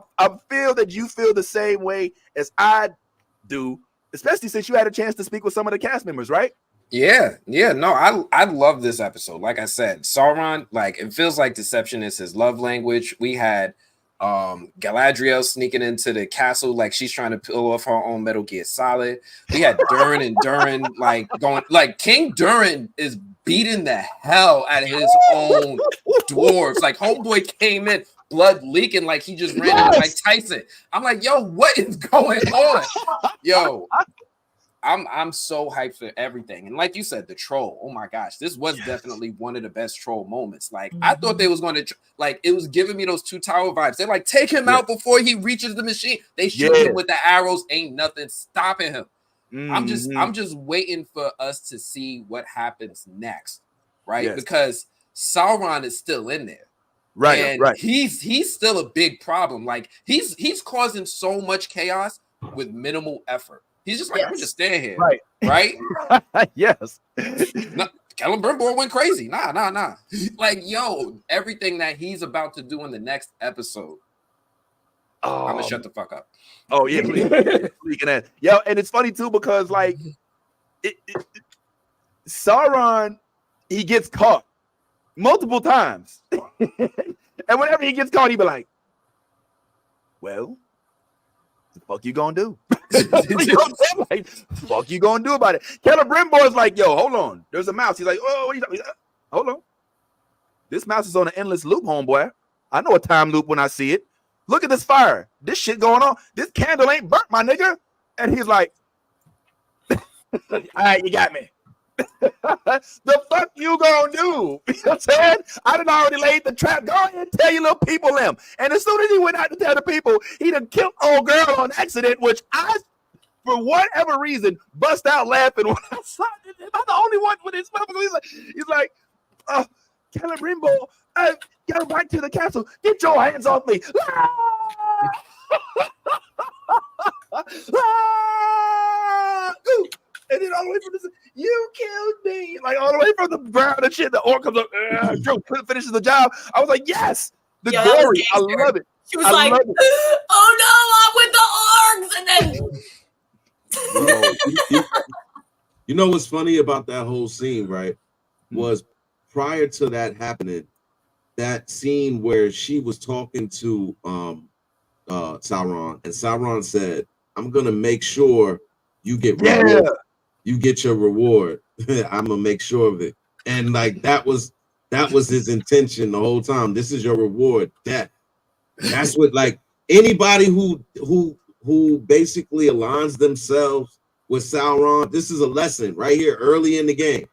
feel that you feel the same way as I do, especially since you had a chance to speak with some of the cast members, right? Yeah. No, I love this episode. Like I said, Sauron, like it feels like deception is his love language. We had Galadriel sneaking into the castle like she's trying to pull off her own Metal Gear Solid. We had Durin and Durin like going like King Durin is beating the hell out of his own dwarves. Like homeboy came in, blood leaking like he just ran into like Tyson. I'm like, yo, what is going on? Yo, I'm so hyped for everything. And like you said, the troll. Oh my gosh, this was definitely one of the best troll moments. Like I thought they was going to like it was giving me those 2 Tower vibes. They're like, take him out before he reaches the machine. They shoot him with the arrows. Ain't nothing stopping him. I'm just waiting for us to see what happens next, right? Because Sauron is still in there. Right. He's still a big problem. Like he's causing so much chaos with minimal effort. He's just like, I'm just staying here. Right? Yes. Celebrimbor went crazy. Nah. Like, yo, everything that he's about to do in the next episode. I'm gonna shut the fuck up. Oh, yeah. Yo, and it's funny too, because like Sauron, he gets caught multiple times. And whenever he gets caught, he be like, well, the fuck you gonna do? You know what I'm saying? Like, fuck you gonna do about it? Celebrimbor is like, yo, hold on. There's a mouse. He's like, oh, what are you talking about? Hold on. This mouse is on an endless loop, homeboy. I know a time loop when I see it. Look at this fire. This shit going on. This candle ain't burnt, my nigga. And he's like, all right, you got me. The fuck you gonna do? You know what I'm saying? I done already laid the trap. Go ahead and tell your little people them. And as soon as he went out to tell the people, he done killed old girl on accident, which I, for whatever reason, bust out laughing when I saw it. Am I the only one with this motherfucker? He's like, Caleb Rainbow, go back to the castle. Get your hands off me. And then all the way from this, you killed me. Like all the way from the ground and shit, the orc comes up, finishes the job. I was like, yes, the glory. I love it. She was like, oh no, I'm with the orcs. And then you know what's funny about that whole scene, right? Was prior to that happening, that scene where she was talking to Sauron, and Sauron said, I'm gonna make sure you get reward. You get your reward. I'm gonna make sure of it. And like that was his intention the whole time. This is your reward, death. That's what, like, anybody who basically aligns themselves with Sauron, this is a lesson right here early in the game.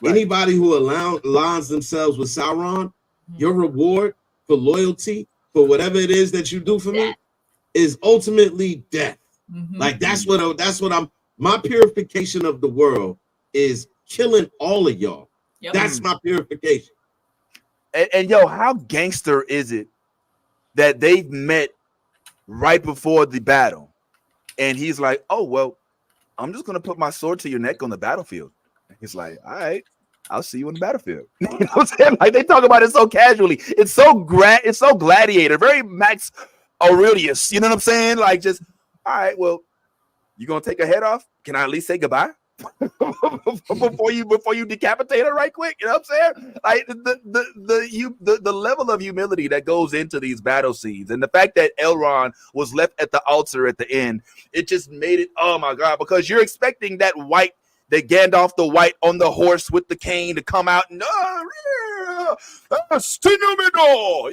Right. Anybody who aligns themselves with Sauron, your reward for loyalty, for whatever it is that you do for me, is ultimately death. Like that's what I'm. My purification of the world is killing all of y'all. Yep. That's my purification. And yo, how gangster is it that they've met right before the battle, and he's like, "Oh well, I'm just gonna put my sword to your neck on the battlefield." He's like, "All right, I'll see you on the battlefield." You know what I'm saying? Like they talk about it so casually. It's so gladiator, very Max Aurelius. You know what I'm saying? Like just, all right, well, you gonna take her head off? Can I at least say goodbye before you decapitate her right quick? You know what I'm saying? Like the level of humility that goes into these battle scenes, and the fact that Elrond was left at the altar at the end, it just made it, oh my god, because you're expecting that Gandalf the White on the horse with the cane to come out and you know what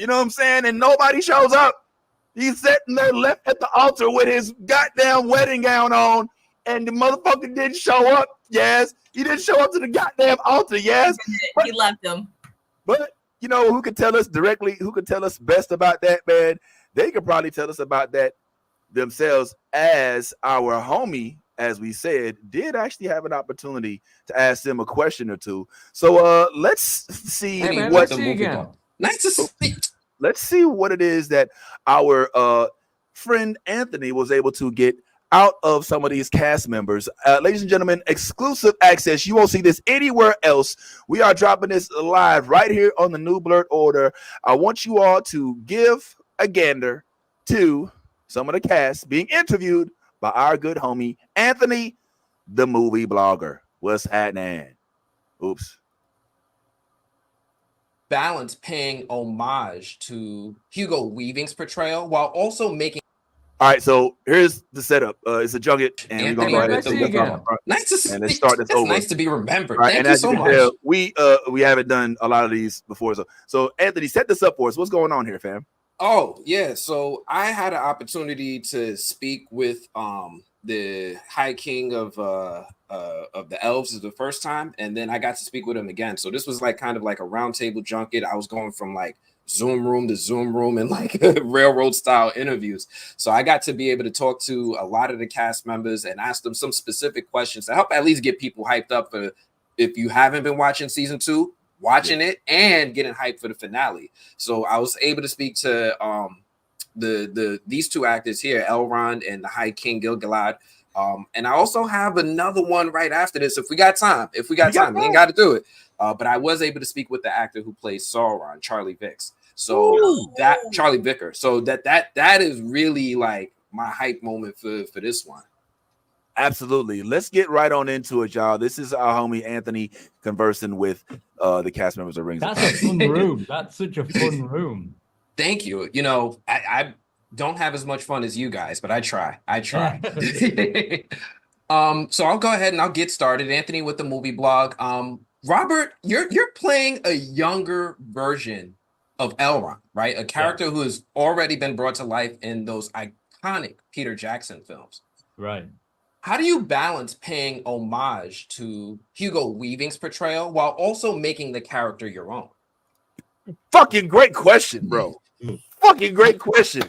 I'm saying? And nobody shows up. He's sitting there left at the altar with his goddamn wedding gown on, and the motherfucker didn't show up. Yes, he didn't show up to the goddamn altar. Yes, he left him. But you know who could tell us directly? Who could tell us best about that, man? They could probably tell us about that themselves, as our homie, as we said, did actually have an opportunity to ask them a question or two. So let's see what the movie again. Nice to see. Let's see what it is that our friend Anthony was able to get out of some of these cast members. Ladies and gentlemen, exclusive access. You won't see this anywhere else. We are dropping this live right here on the New Blurred Order. I want you all to give a gander to some of the cast being interviewed by our good homie Anthony, the movie blogger. What's happening? Oops. Balance paying homage to Hugo Weaving's portrayal while also making. All right, so here's the setup. It's a junket, and we're gonna go ahead and see again. Nice to see. And let's start this over. Nice to be remembered. Right, Thank you so much. We haven't done a lot of these before, so Anthony, set this up for us. What's going on here, fam? Oh yeah, so I had an opportunity to speak with the High King of the Elves the first time, and then I got to speak with him again. So this was like kind of like a roundtable junket. I was going from like Zoom room to Zoom room and like railroad style interviews. So I got to be able to talk to a lot of the cast members and ask them some specific questions to help at least get people hyped up for, if you haven't been watching season 2, watching it and getting hyped for the finale. So I was able to speak to these two actors here, Elrond and the High King Gil-galad. And I also have another one right after this if we got time. We ain't got to do it. But I was able to speak with the actor who plays Sauron, Charlie Vickers. So Charlie Vickers. So that is really like my hype moment for this one. Absolutely. Let's get right on into it, y'all. This is our homie Anthony conversing with the cast members of Rings. That's a fun room. That's such a fun room. Thank you. You know, I don't have as much fun as you guys, but I try. So I'll go ahead and I'll get started. Anthony with the movie blog. Robert, you're playing a younger version of Elrond, right? A character who has already been brought to life in those iconic Peter Jackson films. Right. How do you balance paying homage to Hugo Weaving's portrayal while also making the character your own? Fucking great question, bro. Fucking great question.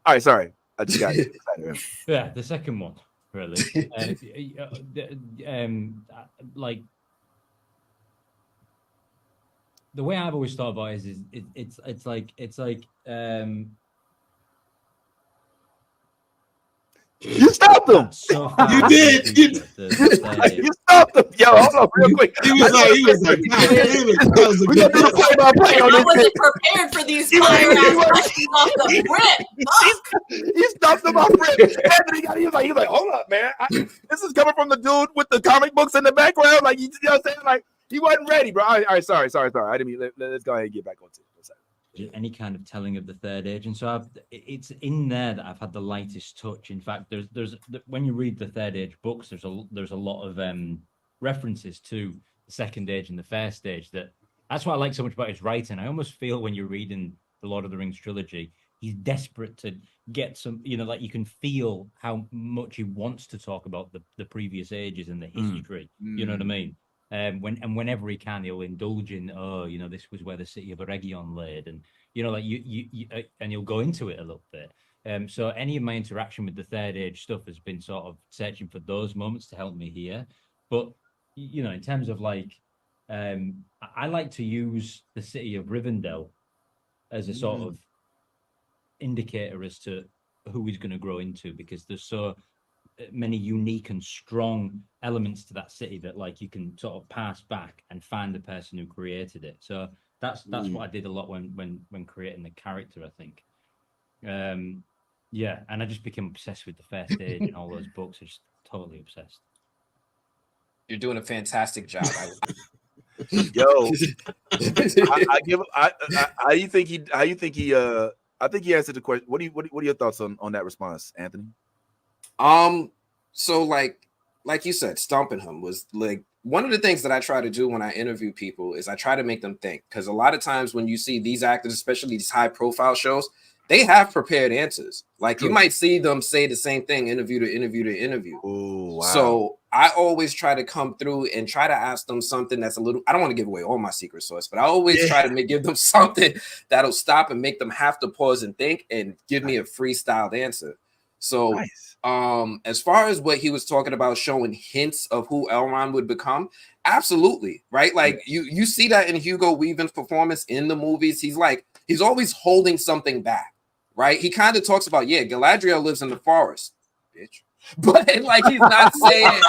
All right, sorry. I just got it. Yeah, the second one, really. Like, the way I've always thought about it is it's like you stopped him. So You did. You stopped him. Yo, hold on real quick. He was like, God damn it. That was a We good got to do the play-by-play on I this wasn't shit. prepared for these fire-ass questions off the rip. He stuffed him off rip. Anthony he was like, hold up, man. This is coming from the dude with the comic books in the background. Like, you know what I'm saying? Like, he wasn't ready, bro. All right, sorry. I didn't mean. Let's go ahead and get back on to it. Any kind of telling of the third age, and so it's in there that I've had the lightest touch. In fact, there's when you read the third age books, there's a lot of references to the second age and the first age. That's what I like so much about his writing. I almost feel when you're reading the Lord of the Rings trilogy, he's desperate to get some, like you can feel how much he wants to talk about the previous ages and the history. You know what I mean? Whenever he can, he'll indulge in, this was where the city of Eregion laid, and you and he'll go into it a little bit. So any of my interaction with the third age stuff has been sort of searching for those moments to help me here. But in terms of like, I like to use the city of Rivendell as a sort of indicator as to who he's going to grow into, because there's so many unique and strong elements to that city that like you can sort of pass back and find the person who created it. So that's what I did a lot when creating the character, I think. And I just became obsessed with the first age and all those books. I'm just totally obsessed. You're doing a fantastic job. Yo, I think he answered the question. What are your thoughts on that response, Anthony? So like you said, stomping him was like one of the things that I try to do when I interview people is I try to make them think, because a lot of times when you see these actors, especially these high profile shows, they have prepared answers. Like you might see them say the same thing, interview to interview to interview. Oh, wow. So I always try to come through and try to ask them something that's a little, I don't want to give away all my secret sauce, but I always try to give them something that'll stop and make them have to pause and think and give me a freestyled answer. So nice. As far as what he was talking about, showing hints of who Elrond would become, absolutely, right? Like you see that in Hugo Weaving's performance in the movies. He's always holding something back, right? He kind of talks about, Galadriel lives in the forest, bitch. But like he's not saying,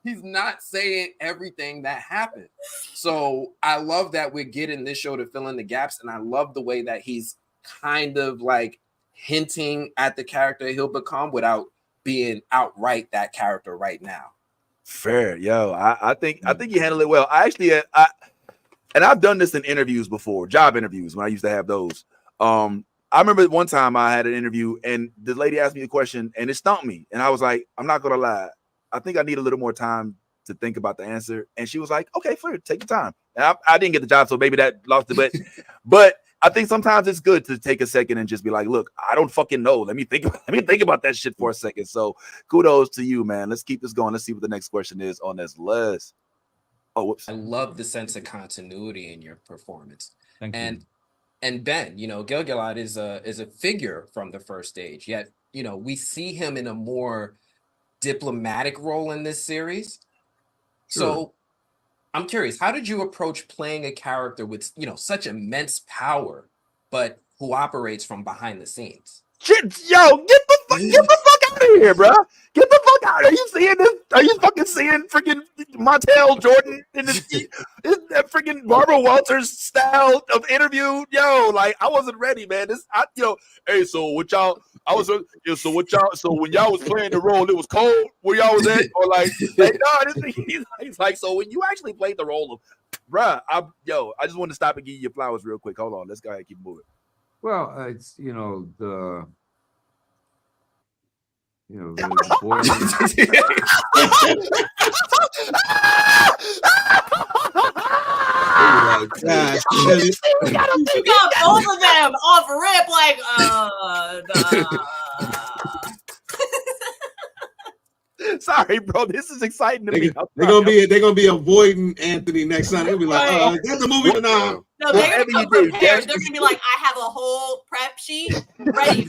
he's not saying everything that happened. So I love that we're getting this show to fill in the gaps, and I love the way that he's kind of like hinting at the character he'll become without being outright that character right now. Fair, yo. I think you handled it well. I actually, and I've done this in interviews before, job interviews when I used to have those. I remember one time I had an interview and the lady asked me a question and it stumped me, and I was like, I'm not gonna lie, I think I need a little more time to think about the answer. And she was like, okay, fair, take your time. And I didn't get the job, so maybe that lost the bet. But I think sometimes it's good to take a second and just be like, look, I don't fucking know. Let me think about that shit for a second. So kudos to you, man. Let's keep this going. Let's see what the next question is on this list. Oh, whoops. I love the sense of continuity in your performance. Thank you. And Ben, Gil-galad is a figure from the first stage, yet, we see him in a more diplomatic role in this series. Sure. So I'm curious, how did you approach playing a character with, such immense power, but who operates from behind the scenes? Shit, yo, get the fuck out of here, bro. Get the fuck out. Are you seeing this? Are you fucking seeing freaking Montel Jordan in this that freaking Barbara Walters style of interview? Yo, like I wasn't ready, man. Hey, so what y'all? So when y'all was playing the role, it was cold where y'all was at, or like no, he's like, so when you actually played the role of, bruh, I just want to stop and give you your flowers real quick. Hold on, let's go ahead and keep moving. Well, it's the boy. We got both of them off rip, like sorry, bro. This is exciting to me. They're gonna be avoiding Anthony next time. They'll be like, that's a movie now. No, they're gonna come prepared. They're gonna be like, I have a whole prep sheet ready.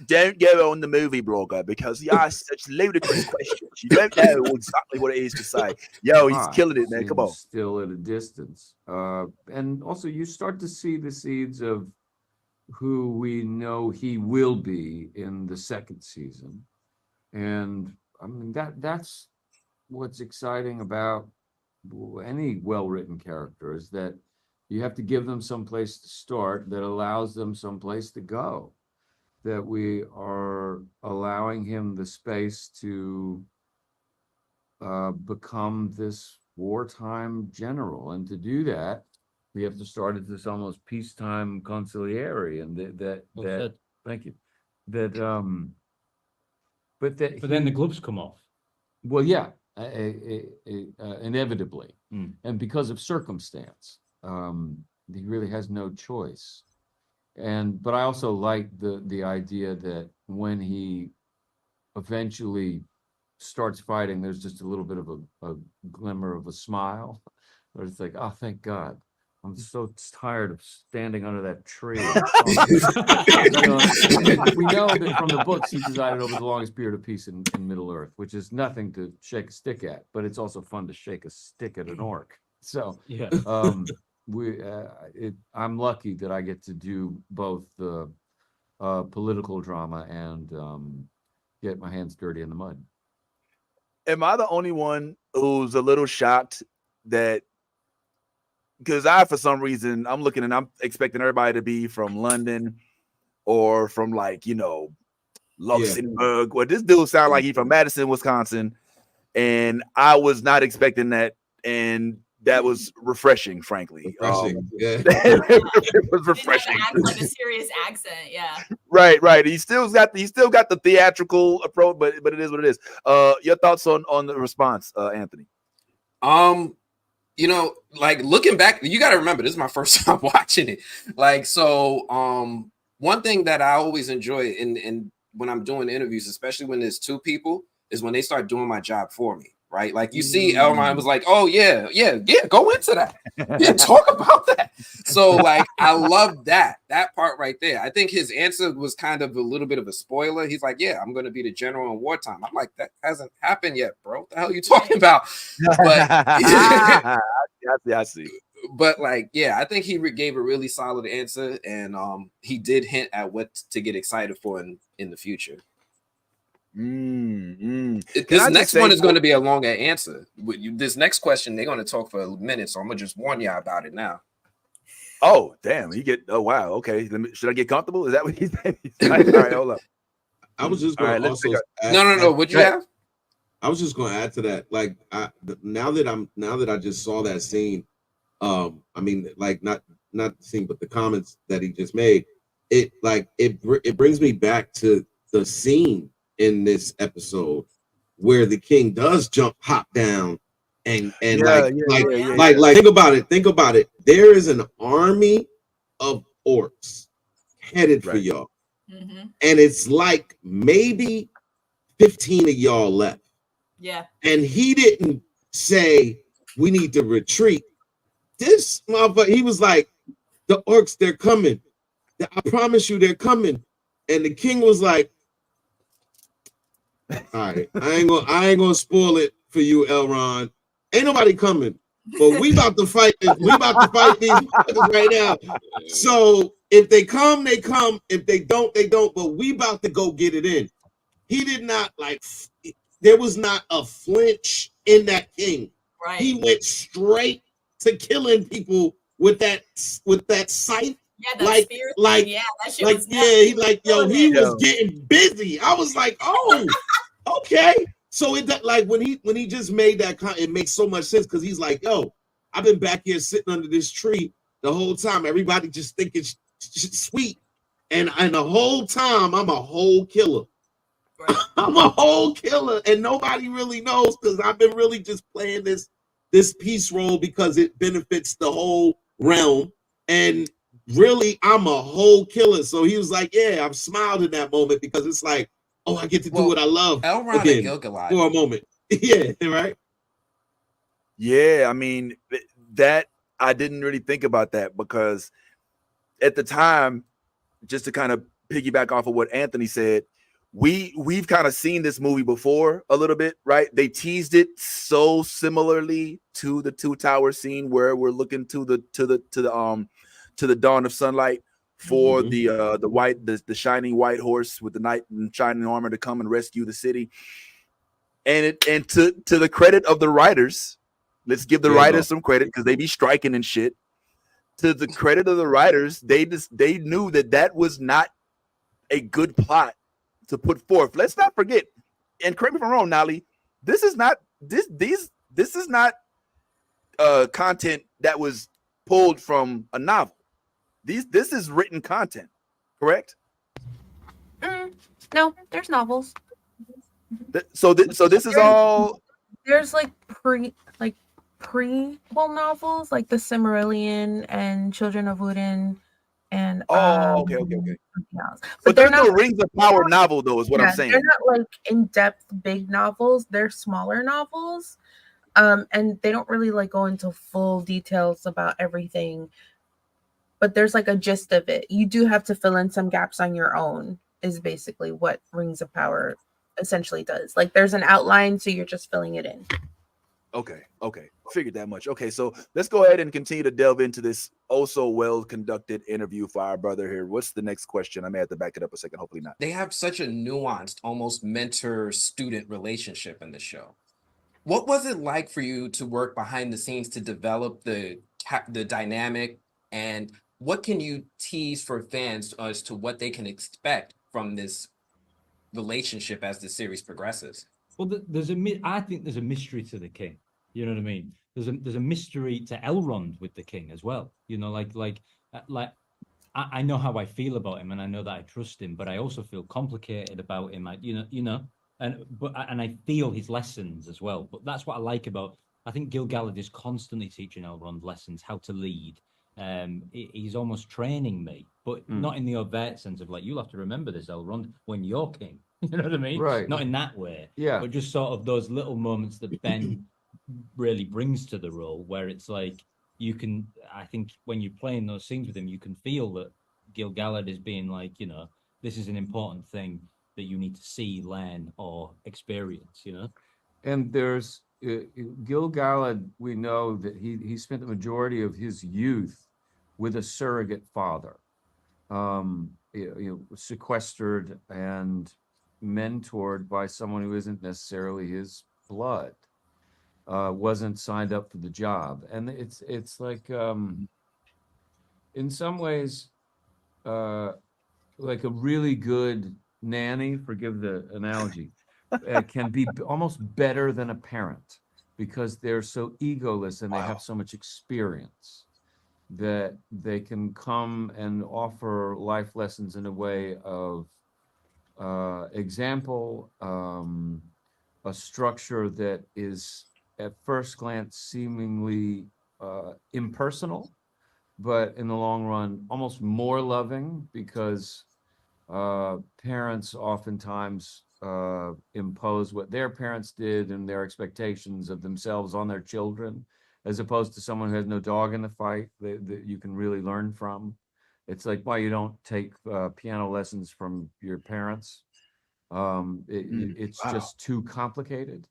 Don't go on the movie blogger because he asks such ludicrous questions. You don't know exactly what it is to say. Yo, he's killing it, man. Come on. Still at a distance. And also you start to see the seeds of who we know he will be in the second season. And I mean that's what's exciting about any well-written character, is that you have to give them some place to start that allows them some place to go, that we are allowing him the space to become this wartime general. And to do that, we have to start at this almost peacetime consigliere, and that thank you. That but then the gloves come off. Well, yeah, inevitably, and because of circumstance, he really has no choice. But I also like the idea that when he eventually starts fighting, there's just a little bit of a glimmer of a smile, where it's like, oh, thank God. I'm so tired of standing under that tree. We know that from the books he presided over the longest period of peace in Middle Earth, which is nothing to shake a stick at, but it's also fun to shake a stick at an orc. So yeah, I'm lucky that I get to do both the political drama and get my hands dirty in the mud. Am I the only one who's a little shocked that? Because for some reason, I'm looking and I'm expecting everybody to be from London or from Luxembourg. Well, this dude sounds like he's from Madison, Wisconsin, and I was not expecting that, and that was refreshing, frankly. Yeah. It was refreshing. Like a serious accent, yeah. Right. He still got the theatrical approach, but it is what it is. Your thoughts on the response, Anthony? Like looking back, you got to remember, this is my first time watching it. One thing that I always enjoy in when I'm doing interviews, especially when there's two people, is when they start doing my job for me, right? Like you see, Elrond was like, oh yeah, go into that. Yeah, talk about that. So I love that part right there. I think his answer was kind of a little bit of a spoiler. He's like, yeah, I'm going to be the general in wartime. I'm like, that hasn't happened yet, bro. What the hell are you talking about? But I see. But I think he gave a really solid answer, and he did hint at what to get excited for in the future. This next one is going to be a longer answer. This next question, they're going to talk for a minute, so I'm going to just warn y'all about it now. Oh, damn. Oh, wow. Okay. Should I get comfortable? Is that what he's saying? All right, hold up. I was just going to also add, No. What you have? I was just going to add to that. Now that I just saw that scene, I mean, not the scene, but the comments that he just made, it brings me back to the scene in this episode where the king does hop down and think about it. There is an army of orcs headed for y'all, and it's like maybe 15 of y'all left. Yeah, and he didn't say we need to retreat. This motherfucker, he was like, the orcs, they're coming. I promise you, they're coming. And the king was like, all right, I ain't gonna spoil it for you, Elrond. Ain't nobody coming, but we about to fight. We about to fight these fuckers right now. So if they come, they come. If they don't, they don't. But we about to go get it in. He did not there was not a flinch in that king. Right. He went straight to killing people with that scythe. Yeah, that spear thing. Yeah, that shit was nuts. He was getting busy. I was like, oh, okay. So when he just made that comment, it makes so much sense because he's like, yo, I've been back here sitting under this tree the whole time. Everybody just thinking sweet, and the whole time I'm a whole killer. Right. I'm a whole killer, and nobody really knows because I've been really just playing this piece role because it benefits the whole realm, and really I'm a whole killer. So he was like, yeah, I've smiled in that moment because it's like oh, I get to do what I love Elrond and again Gil-galad for a moment. Yeah, right. Yeah, I mean that I didn't really think about that because at the time, just to kind of piggyback off of what Anthony said, we've kind of seen this movie before a little bit, right? They teased it so similarly to the Two Towers scene where we're looking to the dawn of sunlight for the shining white horse with the knight in shining armor to come and rescue the city. And to the credit of the writers, let's give the writers some credit because they be striking and shit. To the credit of the writers, they knew that was not a good plot to put forth. Let's not forget, and correct me if I'm wrong, Nali, this is not content that was pulled from a novel. This is written content, correct? No, there's novels. So this is all. There's like prequel novels like The Silmarillion and Children of Odin and okay. But they're not Rings of Power novel though, is what I'm saying. They're not like in-depth big novels. They're smaller novels. And they don't really like go into full details about everything. But there's like a gist of it. You do have to fill in some gaps on your own, is basically what Rings of Power essentially does. Like there's an outline, so you're just filling it in. Okay. Figured that much. Okay, so let's go ahead and continue to delve into this also well conducted interview for our brother here. What's the next question? I may have to back it up a second. Hopefully not. They have such a nuanced, almost mentor-student relationship in the show. What was it like for you to work behind the scenes to develop the dynamic, and what can you tease for fans as to what they can expect from this relationship as the series progresses? Well, I think there's a mystery to the king. You know what I mean? There's a mystery to Elrond with the king as well. You know, I know how I feel about him, and I know that I trust him, but I also feel complicated about him. And I feel his lessons as well. But that's what I like about. I think Gil-galad is constantly teaching Elrond lessons, how to lead. He's almost training me, but not in the overt sense of like, you'll have to remember this, Elrond, when you're king. You know what I mean? Right. Not in that way. Yeah. But just sort of those little moments that Ben really brings to the role, where it's like I think when you're playing those scenes with him, you can feel that Gil-galad is being like, this is an important thing that you need to see, learn, or experience, And there's Gil-galad, we know that he spent the majority of his youth with a surrogate father, sequestered and mentored by someone who isn't necessarily his blood, wasn't signed up for the job. And it's like, in some ways, like a really good nanny, forgive the analogy, can be almost better than a parent because they're so egoless and they have so much experience that they can come and offer life lessons in a way of example, a structure that is at first glance seemingly impersonal, but in the long run almost more loving, because parents oftentimes impose what their parents did and their expectations of themselves on their children, as opposed to someone who has no dog in the fight that you can really learn from. It's like why you don't take piano lessons from your parents. It's just too complicated.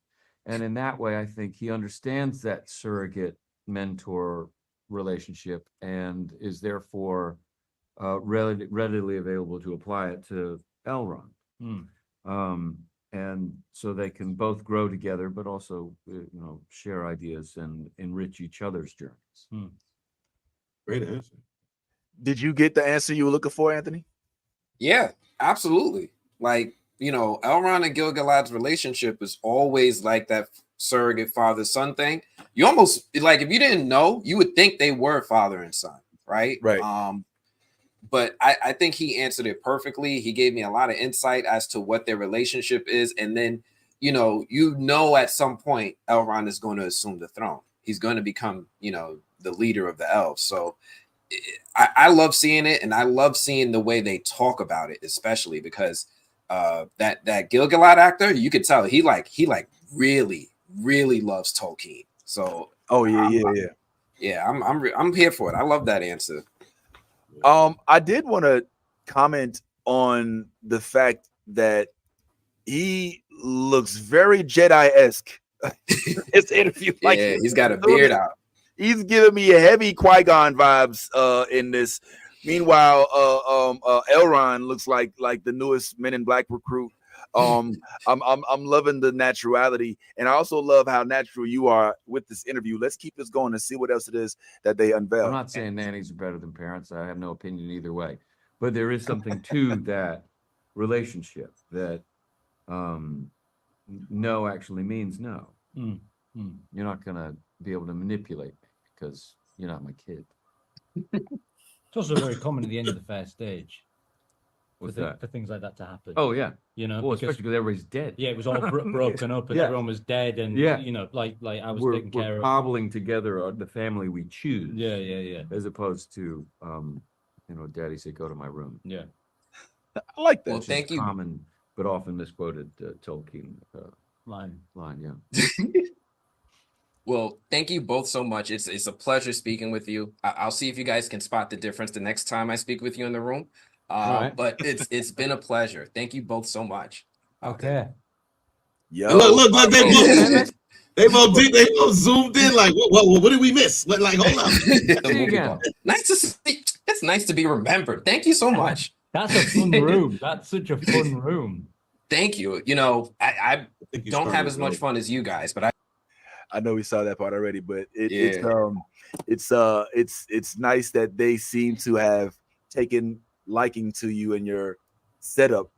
And in that way, I think he understands that surrogate mentor relationship and is therefore readily available to apply it to Elrond. And so they can both grow together, but also, share ideas and enrich each other's journeys. Great answer. Did you get the answer you were looking for, Anthony? Yeah, absolutely. Like, Elrond and Gil-galad's relationship is always like that surrogate father-son thing. You almost, like, if you didn't know, you would think they were father and son, right? Right. But I think he answered it perfectly. He gave me a lot of insight as to what their relationship is. And then, at some point, Elrond is going to assume the throne. He's going to become, the leader of the elves. So I love seeing it. And I love seeing the way they talk about it, especially because that Gil-galad actor, you could tell he really loves Tolkien. So I'm here for it. I love that answer. I did want to comment on the fact that he looks very Jedi-esque. His interview, like, yeah, he's got a beard out. He's giving me a heavy Qui-Gon vibes in this. Meanwhile, Elrond looks like the newest Men in Black recruit. I'm loving the naturality, and I also love how natural you are with this interview. Let's keep this going and see what else it is that they unveil. I'm not saying nannies are better than parents. I have no opinion either way, but there is something to that relationship that no actually means no. You're not gonna be able to manipulate me because you're not my kid. It's also very common at the end of the fair stage. What's that? For things like that to happen. Oh yeah, you know, well, especially because everybody's dead. Yeah, it was all broken up, and everyone was dead, and you know, like I was taking care of. We're cobbling together the family we choose. Yeah. As opposed to, you know, Daddy said, "Go to my room." Yeah, I like that. Well, thank you. Common, but often misquoted Tolkien line. Yeah. Well, thank you both so much. It's a pleasure speaking with you. I'll see if you guys can spot the difference the next time I speak with you in the room. Right. But it's been a pleasure. Thank you both so much. Okay. Yeah. Look, they both zoomed in. Like, what did we miss? Like, hold on. Nice to see. It's nice to be remembered. Thank you so much. That's a fun room. That's such a fun room. Thank you. You know, I don't have as much fun as you guys, but I know we saw that part already, but it's nice that they seem to have taken liking to you and your setup,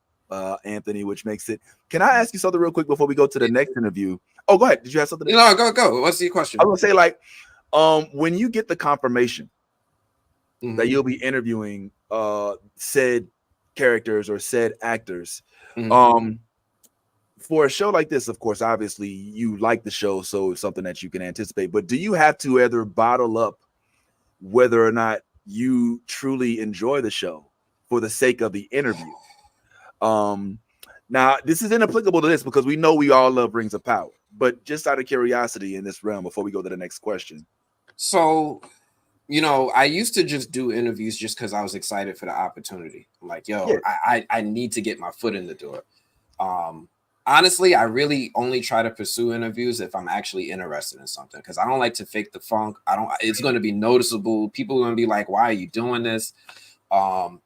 Anthony, which makes it. Can I ask you something real quick before we go to the next interview? Oh, go ahead. Did you have something? No, go. What's your question? I was gonna say, like, when you get the confirmation that you'll be interviewing said characters or said actors, for a show like this, of course, obviously you like the show, so it's something that you can anticipate. But do you have to either bottle up whether or not you truly enjoy the show for the sake of the interview? Now, this is inapplicable to this because we know we all love Rings of Power, but just out of curiosity in this realm, before we go to the next question. So, you know, I used to just do interviews just because I was excited for the opportunity. I'm like, I need to get my foot in the door. Honestly, I really only try to pursue interviews if I'm actually interested in something, because I don't like to fake the funk. It's going to be noticeable. People are going to be like, why are you doing this?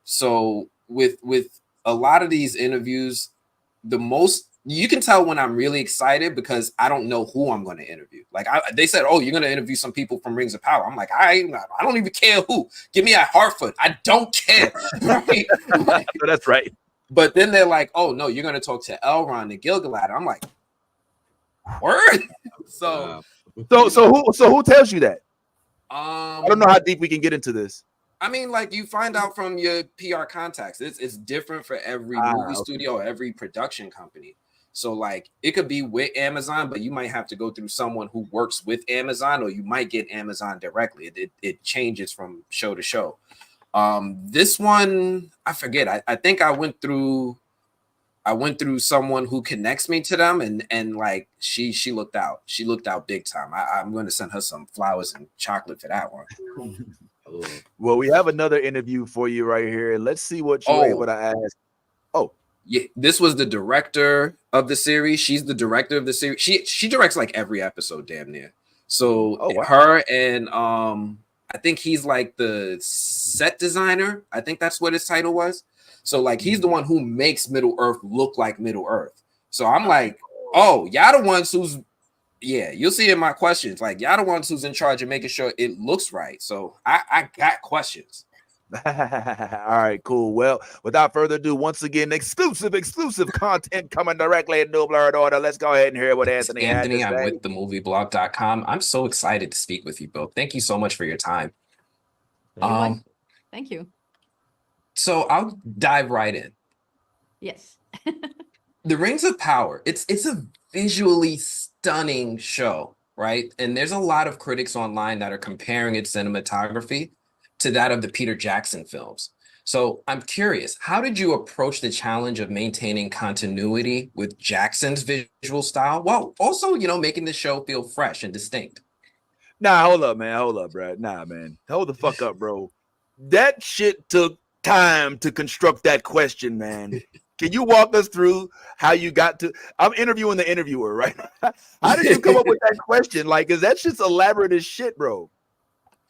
So with a lot of these interviews, you can tell when I'm really excited because I don't know who I'm going to interview. Like they said, oh, you're going to interview some people from Rings of Power. I'm like, I don't even care who. Give me a Hartford. I don't care. Right? That's right. But then they're like, oh, no, you're going to talk to Elrond and Gil-galad. I'm like, word? So who tells you that? I don't know how deep we can get into this. I mean, like, you find out from your PR contacts. It's different for every movie studio, every production company. So, like, it could be with Amazon, but you might have to go through someone who works with Amazon, or you might get Amazon directly. It changes from show to show. This one, I forget. I think I went through someone who connects me to them, and like she looked out. She looked out big time. I'm going to send her some flowers and chocolate for that one. Well, we have another interview for you right here. Let's see what you're able to ask. Oh, yeah, this was the director of the series. She's the director of the series. She directs like every episode, damn near. So her and I think he's like the set designer. I think that's what his title was. So like he's the one who makes Middle Earth look like Middle Earth. So I'm like, oh, y'all the ones who's, yeah, you'll see in my questions. Like y'all the ones who's in charge of making sure it looks right. So I got questions. All right, cool. Well, without further ado, once again, exclusive content coming directly in No Blurred Order. Let's go ahead and hear what Anthony had to say. I'm with themovieblog.com. I'm so excited to speak with you both. Thank you so much for your time. Thank you. So I'll dive right in. Yes. The Rings of Power, it's a visually stunning show, right? And there's a lot of critics online that are comparing its cinematography to that of the Peter Jackson films. So I'm curious, how did you approach the challenge of maintaining continuity with Jackson's visual style while also, making the show feel fresh and distinct? Nah, hold up, man. Hold up, bro. Nah, man. Hold the fuck up, bro. That shit took time to construct that question, man. Can you walk us through how you got to? I'm interviewing the interviewer, right? How did you come up with that question? Like, cause that shit's elaborate as shit, bro.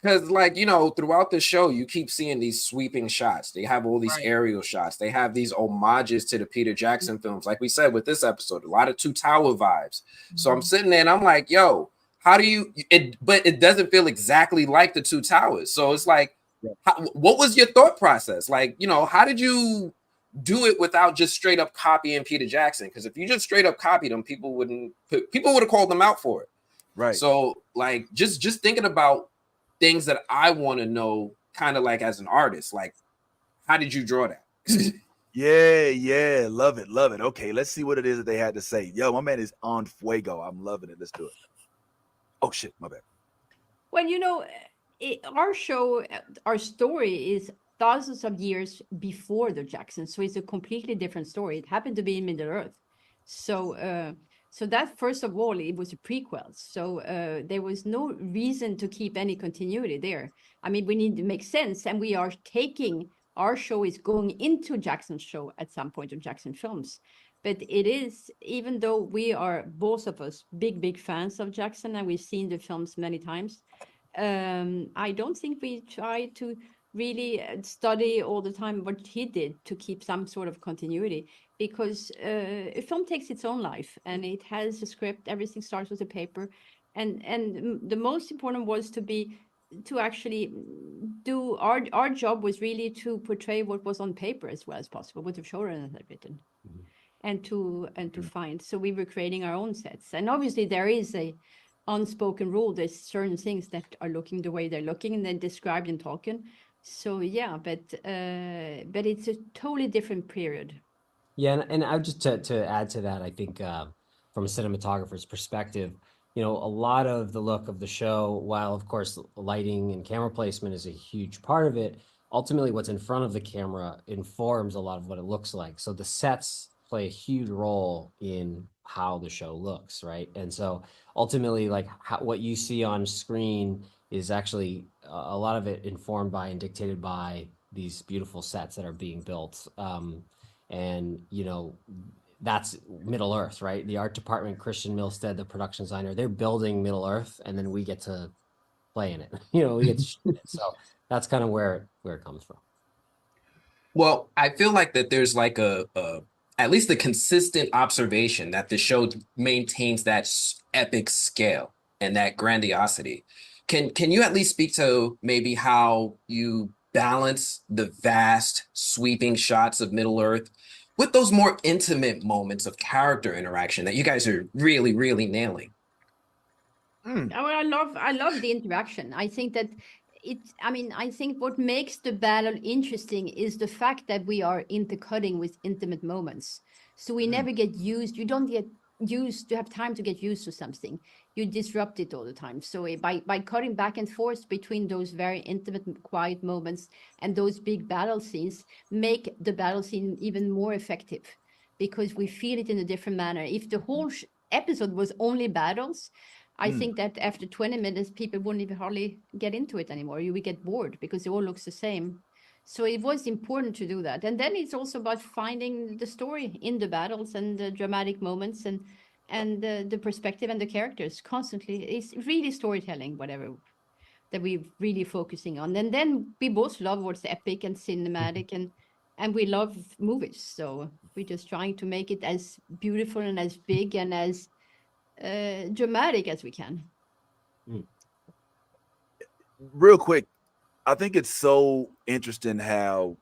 Because, throughout the show, you keep seeing these sweeping shots. They have all these aerial shots. They have these homages to the Peter Jackson films. Like we said with this episode, a lot of Two Tower vibes. So I'm sitting there and I'm like, yo, how do you but it doesn't feel exactly like the Two Towers. So it's like, what was your thought process? Like, how did you do it without just straight up copying Peter Jackson? Because if you just straight up copied him, people would have called them out for it. Right. So like just thinking about things that I want to know, kind of like as an artist, like how did you draw that? Yeah, love it. Okay, let's see what it is that they had to say. Yo, my man is on fuego. I'm loving it. Let's do it. Oh shit, my bad. Well, our show, our story is thousands of years before the Jacksons, so it's a completely different story. It happened to be in Middle Earth, so that, first of all, it was a prequel, so there was no reason to keep any continuity there. I mean, we need to make sense, and we are taking, our show is going into Jackson's show at some point of Jackson Films. But it is, even though we are, both of us, big fans of Jackson, and we've seen the films many times, I don't think we try to really study all the time what he did to keep some sort of continuity, because a film takes its own life, and it has a script. Everything starts with a paper, and the most important was to actually do our job was really to portray what was on paper as well as possible, what the showrunner had written. And to find. So we were creating our own sets. And obviously there is a unspoken rule. There's certain things that are looking the way they're looking and then described in Tolkien. So yeah, but it's a totally different period. Yeah, and I would just to add to that, I think from a cinematographer's perspective, a lot of the look of the show, while of course lighting and camera placement is a huge part of it, ultimately what's in front of the camera informs a lot of what it looks like. So the sets play a huge role in how the show looks, right? And so ultimately, like what you see on screen is actually a lot of it informed by and dictated by these beautiful sets that are being built. And that's Middle Earth, right? The art department, Christian Milstead, the production designer, they're building Middle Earth, and then we get to play in it. We get to shoot it. So that's kind of where it comes from. Well, I feel like that there's like at least a consistent observation that the show maintains that epic scale and that grandiosity. Can you at least speak to maybe how you balance the vast sweeping shots of Middle Earth with those more intimate moments of character interaction that you guys are really, really nailing? I love the interaction. I think that I think what makes the battle interesting is the fact that we are intercutting with intimate moments. So we never get used. You don't get used to have time to get used to something. You disrupt it all the time. So by cutting back and forth between those very intimate, quiet moments and those big battle scenes, make the battle scene even more effective, because we feel it in a different manner. If the whole episode was only battles, I think that after 20 minutes, people wouldn't even hardly get into it anymore. You would get bored because it all looks the same. So it was important to do that. And then it's also about finding the story in the battles and the dramatic moments and the perspective and the characters constantly. It's really storytelling, whatever, that we're really focusing on. And then we both love what's epic and cinematic, and we love movies. So we're just trying to make it as beautiful and as big and as dramatic as we can. Real quick, I think it's so interesting how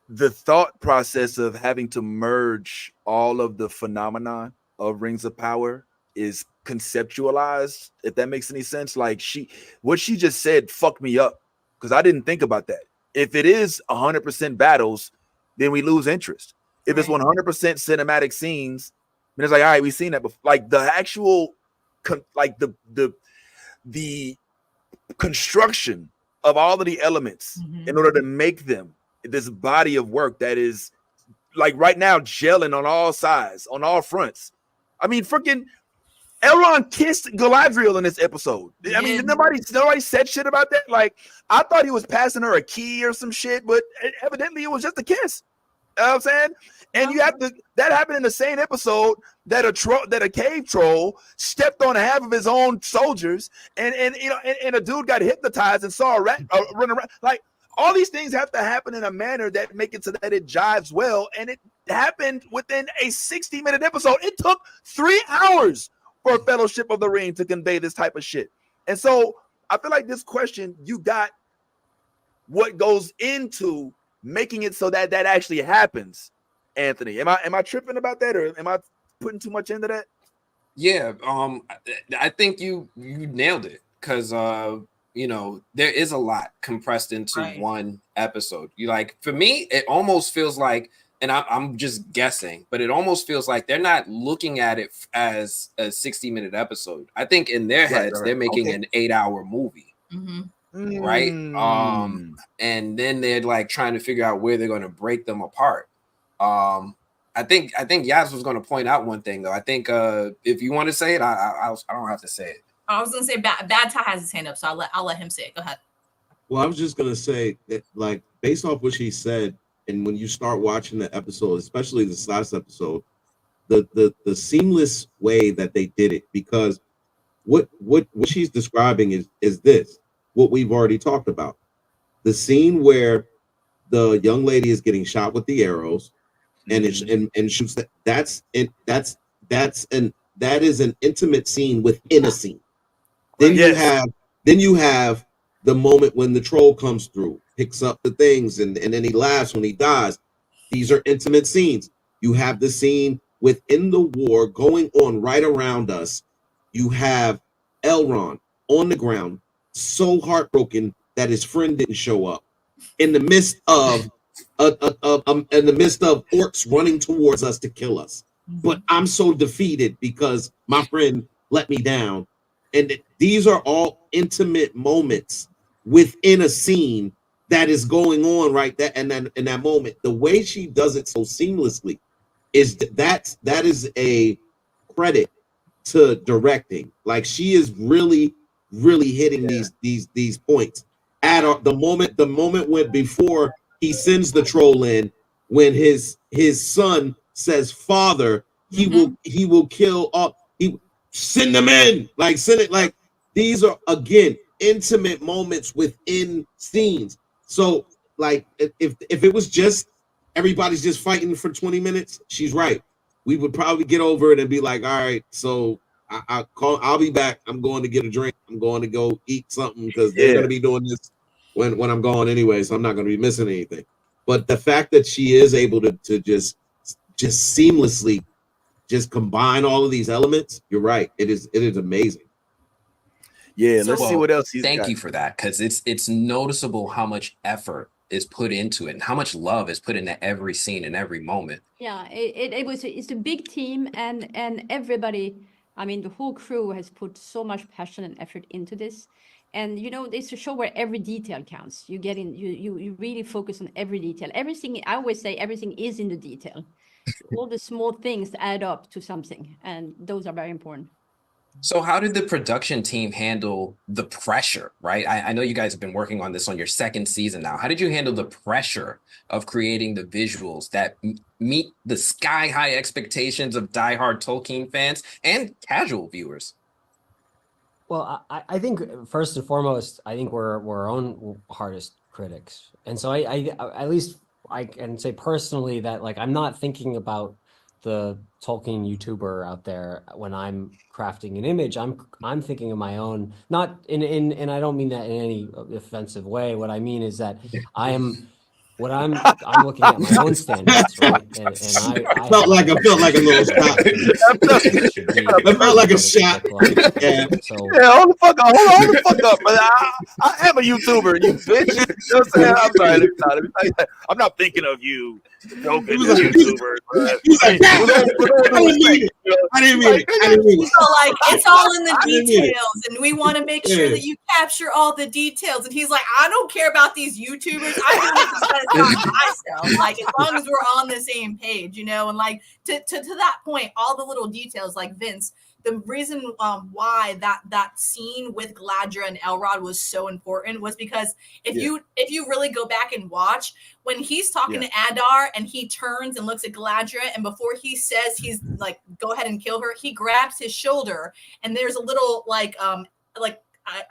the thought process of having to merge all of the phenomenon of Rings of Power is conceptualized, if that makes any sense. Like what she just said fucked me up, because I didn't think about that. If it is 100% battles, then we lose interest. If it's 100% cinematic scenes, then it's like, all right, we've seen that before. Like the actual, like the construction of all of the elements in order to make them this body of work that is like right now gelling on all sides, on all fronts. I mean, freaking Elrond kissed Galadriel in this episode. I mean, nobody said shit about that. Like, I thought he was passing her a key or some shit, but evidently it was just a kiss. You know what I'm saying? And you have to, that happened in the same episode that a cave troll stepped on half of his own soldiers, and you know, and a dude got hypnotized and saw a rat run around. Like, all these things have to happen in a manner that make it so that it jives well, and it happened within a 60-minute episode. It took 3 hours for Fellowship of the Ring to convey this type of shit. And so I feel like this question, you got what goes into making it so that that actually happens. Anthony, am I tripping about that, or am I putting too much into that? Yeah, I think you nailed it, because you know, there is a lot compressed into one episode. You like, for me, it almost feels like, and I'm just guessing, but it almost feels like they're not looking at it as a 60-minute episode. I think in their heads, they're making an 8-hour movie. Right? And then they're like trying to figure out where they're going to break them apart. I think Yaz was going to point out one thing, though. I think if you want to say it, I don't have to say it. I was going to say Bad Ty has his hand up, so I'll let him say it. Go ahead. Well, I was just going to say that, like, based off what she said, and when you start watching the episode, especially this last episode, the seamless way that they did it, because what she's describing is this, what we've already talked about. The scene where the young lady is getting shot with the arrows, and and shoots that is an intimate scene within a scene. Then you have the moment when the troll comes through, picks up the things, and then he laughs when he dies. These are intimate scenes. You have the scene within the war going on right around us. You have Elrond on the ground, so heartbroken that his friend didn't show up, in the midst of orcs running towards us to kill us. But I'm so defeated because my friend let me down. And these are all intimate moments within a scene that is going on right there. And then in that moment, the way she does it so seamlessly is that is a credit to directing. Like, she is really hitting these points at the moment when before he sends the troll in, when his son says, "Father, he will kill all." He send them in, like, send it. Like, these are, again, intimate moments within scenes. So, like, if it was just everybody's just fighting for 20 minutes, she's right. We would probably get over it and be like, all right, so I'll be back. I'm going to get a drink. I'm going to go eat something, because they're going to be doing this when I'm gone anyway, so I'm not going to be missing anything. But the fact that she is able to just seamlessly just combine all of these elements, you're right. It is amazing. Yeah, let's see what else he's got. Thank you for that, because it's noticeable how much effort is put into it and how much love is put into every scene and every moment. Yeah, it's a big team, and everybody, I mean, the whole crew has put so much passion and effort into this. And, you know, it's a show where every detail counts. You get in, you really focus on every detail. Everything, I always say, everything is in the detail. All the small things add up to something, and those are very important. So how did the production team handle the pressure, right? I know you guys have been working on this on your second season now. How did you handle the pressure of creating the visuals that meet the sky-high expectations of diehard Tolkien fans and casual viewers? Well, I think first and foremost, I think we're our own hardest critics. And so I at least I can say personally that, like, I'm not thinking about the Tolkien YouTuber out there when I'm crafting an image. I'm thinking of my own, not in and I don't mean that in any offensive way. What I mean is that I am what I'm looking at my own standards, right? And I felt like a little shot. It felt like a shot. Yeah. So hold the fuck up, hold the fuck up. But I am a YouTuber, you bitch. You know what I'm saying? I'm sorry. Let me tell you that. I'm not thinking of you. Joking, YouTuber. He's like, I didn't mean it. So like, it's all in the details, and we want to make sure that you capture all the details. And he's like, I don't care about these YouTubers. I just want to talk myself. Like, as long as we're on the same page, and like to that point, all the little details, like Vince. The reason why that scene with Galadriel and Elrod was so important was because if you really go back and watch when he's talking to Adar and he turns and looks at Galadriel, and before he says he's like go ahead and kill her, he grabs his shoulder and there's a little like a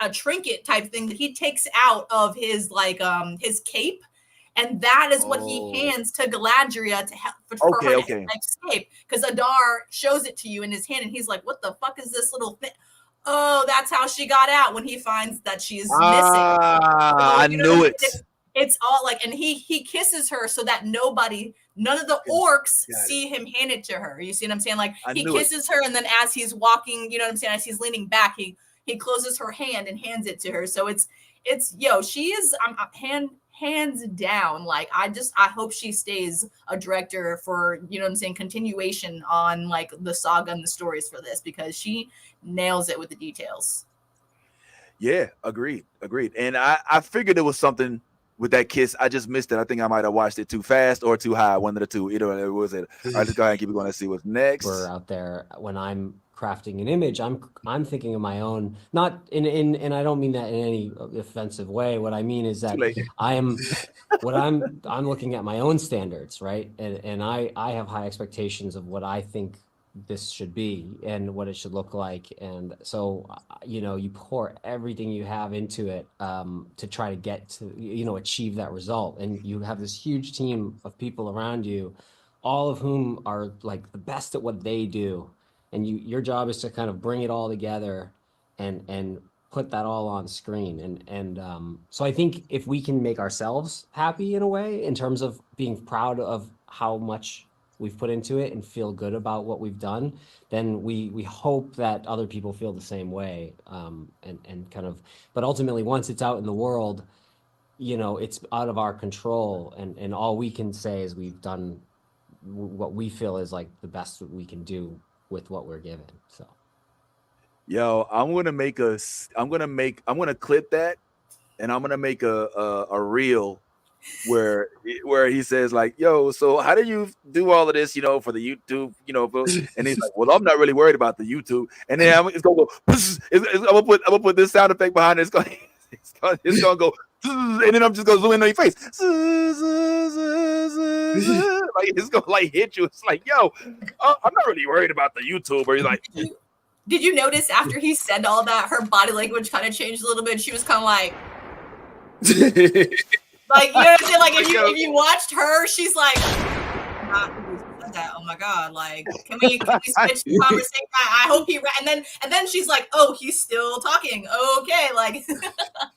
trinket type thing that he takes out of his his cape. And that is what he hands to Galadriel to help for her to escape. Because Adar shows it to you in his hand, and he's like, "What the fuck is this little thing?" Oh, that's how she got out when he finds that she's missing. I knew it. It's all like, and he kisses her so that none of the orcs see him hand it to her. You see what I'm saying? Like he kisses her, and then as he's walking, you know what I'm saying? As he's leaning back, he closes her hand and hands it to her. So it's she is hands down, like I hope she stays a director for, you know what I'm saying, continuation on like the saga and the stories for this, because she nails it with the details. Yeah, agreed. And I figured there was something with that kiss. I just missed it. I think I might have watched it too fast or too high, one of the two. Either it was it. All right, let's go ahead and keep it going. Let's see what's next. We're out there when I'm crafting an image, I'm thinking of my own, not in and I don't mean that in any offensive way. What I mean is that I'm looking at my own standards, right? And I have high expectations of what I think this should be and what it should look like. And so, you pour everything you have into it to try to get to, achieve that result. And you have this huge team of people around you, all of whom are like the best at what they do. And your job is to kind of bring it all together and put that all on screen. And so I think if we can make ourselves happy in a way, in terms of being proud of how much we've put into it and feel good about what we've done, then we hope that other people feel the same way. And kind of, but ultimately once it's out in the world, it's out of our control. And all we can say is we've done what we feel is like the best that we can do with what we're given. So I'm gonna clip that, and I'm gonna make a reel where he says like, yo, so how do you do all of this, for the YouTube, and he's like, well, I'm not really worried about the YouTube, and then it's gonna go I'm gonna put this sound effect behind it. It's gonna go, and then I'm just gonna zoom in on your face. Like it's gonna like hit you. It's like, yo, I'm not really worried about the YouTuber. He's like, did you notice after he said all that, her body language kind of changed a little bit? She was kind of like, like, you know what I'm saying? Like if you watched her, she's like, oh my god, like can we switch the conversation? I hope he and then she's like, oh, he's still talking. Okay, like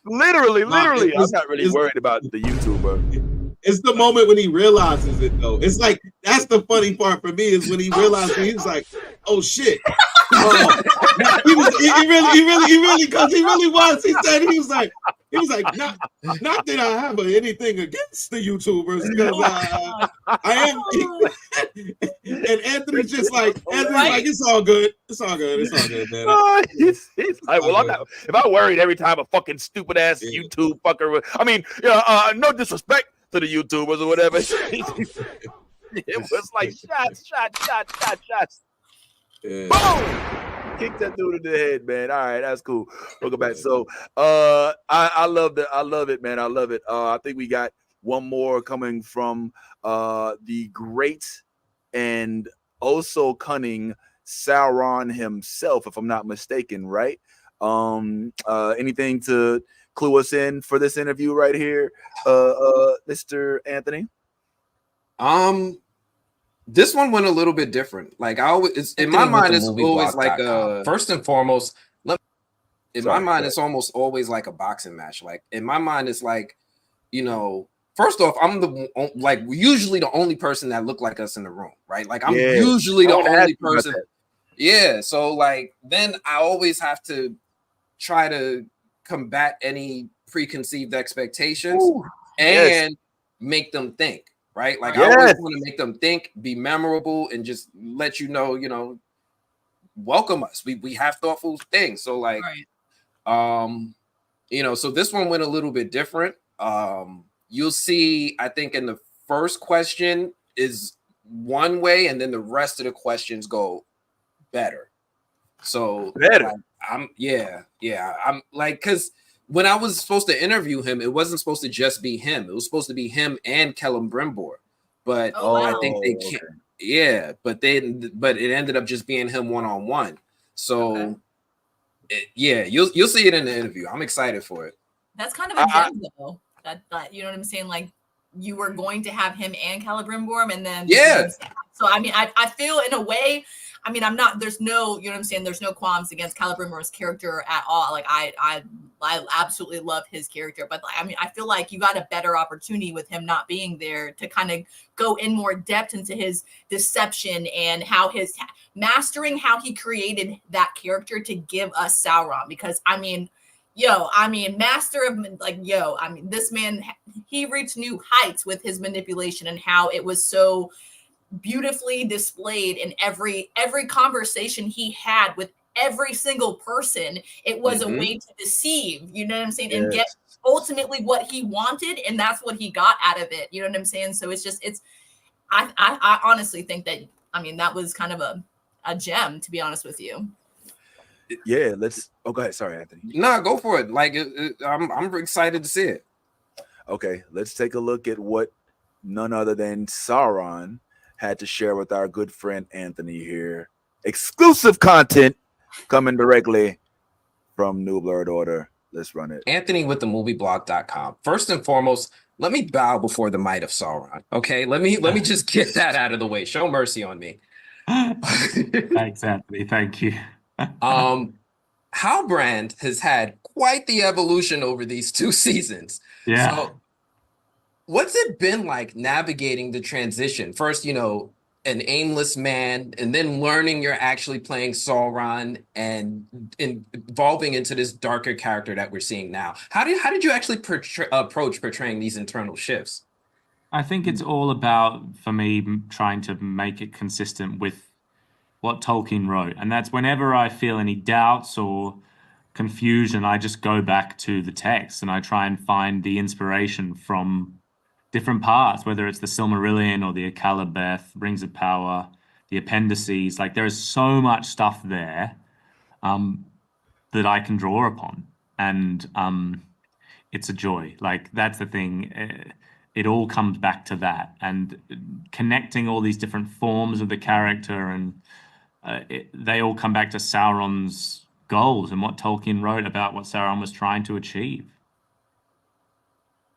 literally, I'm not really worried about the YouTuber. It's the moment when he realizes it, though. It's like that's the funny part for me is when he realized it, he's like, "Oh shit!" He really, because he really was. He said he was like, not that I have anything against the YouTubers, because I am. And Anthony's just like, it's all good, man. He's like, well, I'm not. If I worried every time a fucking stupid ass YouTube fucker, I mean, no disrespect to the YouTubers or whatever. It was like shots. Yeah. Boom! Kick that dude in the head, man. All right, that's cool. We'll go back. So I love it, man. I love it. I think we got one more coming from the great and also cunning Sauron himself, if I'm not mistaken, right? Anything to clue us in for this interview right here, Mr. Anthony? This one went a little bit different. Like I always, in my mind, it's always like first and foremost. It's almost always like a boxing match. Like in my mind, it's like, first off, I'm usually the only person that look like us in the room, right? Like I'm usually the only person. Yeah. So like then I always have to try to combat any preconceived expectations and make them think, right? Like I always want to make them think, be memorable, and just let you know, welcome us. We have thoughtful things. So like, so this one went a little bit different. You'll see, I think in the first question is one way, and then the rest of the questions go better. So better. I'm like, because when I was supposed to interview him, it wasn't supposed to just be him. It was supposed to be him and Kellen Brimbor. But I think they can't. Yeah, but it ended up just being him one-on-one. So you'll see it in the interview. I'm excited for it. That's kind of a gem though. That you know what I'm saying? Like you were going to have him and Celebrimbor, and then So I mean, I feel in a way. I mean, there's no, you know what I'm saying? There's no qualms against Celebrimbor's character at all. Like I absolutely love his character, but I mean, I feel like you got a better opportunity with him not being there to kind of go in more depth into his deception and how his mastering how he created that character to give us Sauron. Because I mean, master of this man, he reached new heights with his manipulation and how it was so beautifully displayed in every conversation he had with every single person. It was a way to deceive, you know what I'm saying, and get ultimately what he wanted, and that's what he got out of it, you know what I'm saying? So I honestly think that, I mean, that was kind of a gem, to be honest with you. Yeah, go ahead. Sorry, Anthony. No, go for it. Like I'm excited to see it. Okay, let's take a look at what none other than Sauron had to share with our good friend Anthony here. Exclusive content coming directly from New Blurred Order. Let's run it. Anthony with the movieblog.com. First and foremost, let me bow before the might of Sauron. Okay, let me just get that out of the way. Show mercy on me. Thanks, Anthony. Thank you. Halbrand has had quite the evolution over these 2 seasons. Yeah. So what's it been like navigating the transition? First, an aimless man, and then learning you're actually playing Sauron and evolving into this darker character that we're seeing now. How did you actually approach portraying these internal shifts? I think it's all about, for me, trying to make it consistent with what Tolkien wrote. And that's whenever I feel any doubts or confusion, I just go back to the text and I try and find the inspiration from different parts, whether it's the Silmarillion or the Akallabeth, Rings of Power, the appendices. Like there is so much stuff there that I can draw upon. And it's a joy. Like that's the thing. It all comes back to that. And connecting all these different forms of the character, and they all come back to Sauron's goals and what Tolkien wrote about what Sauron was trying to achieve.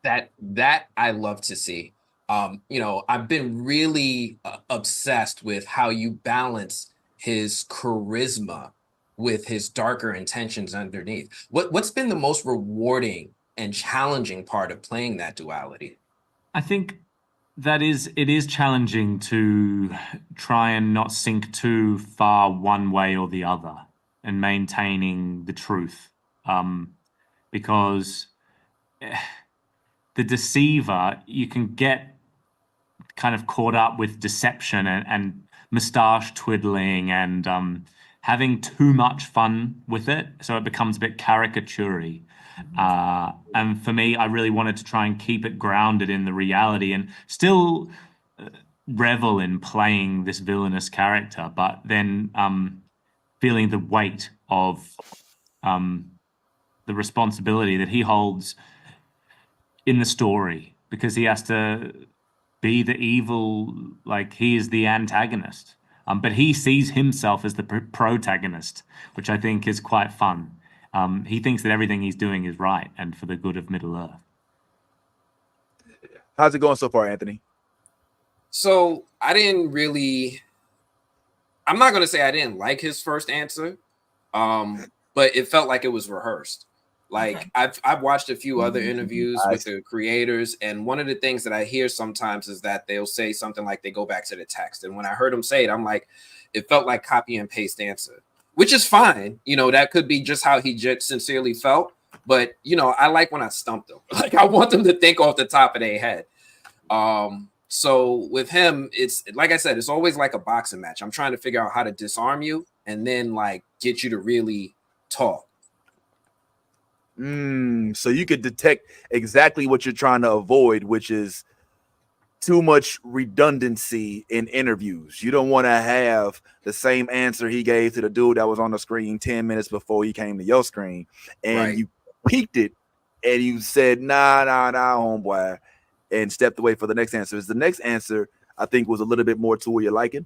That I love to see. I've been really obsessed with how you balance his charisma with his darker intentions underneath. What's been the most rewarding and challenging part of playing that duality? I think it is challenging to try and not sink too far one way or the other and maintaining the truth. Because the deceiver, you can get kind of caught up with deception and mustache twiddling and having too much fun with it. So it becomes a bit caricature-y. And for me, I really wanted to try and keep it grounded in the reality and still revel in playing this villainous character, but then feeling the weight of the responsibility that he holds in the story, because he has to be the evil, like he is the antagonist. But he sees himself as the protagonist, which I think is quite fun. He thinks that everything he's doing is right and for the good of Middle-earth. How's it going so far, Anthony? So I'm not going to say I didn't like his first answer, but it felt like it was rehearsed. Like I've watched a few other interviews with the creators, and one of the things that I hear sometimes is that they'll say something like they go back to the text. And when I heard him say it, I'm like, it felt like copy and paste answer, which is fine. You know, that could be just how he sincerely felt. But you know, I like when I stump them. Like I want them to think off the top of their head. So with him, it's like I said, it's always like a boxing match. I'm trying to figure out how to disarm you and then like get you to really talk. So you could detect exactly what you're trying to avoid, which is too much redundancy in interviews. You don't want to have the same answer he gave to the dude that was on the screen 10 minutes before he came to your screen, and you peeked it and you said, nah, homeboy, and stepped away for the next answer. Is the next answer, I think, was a little bit more to where you're liking.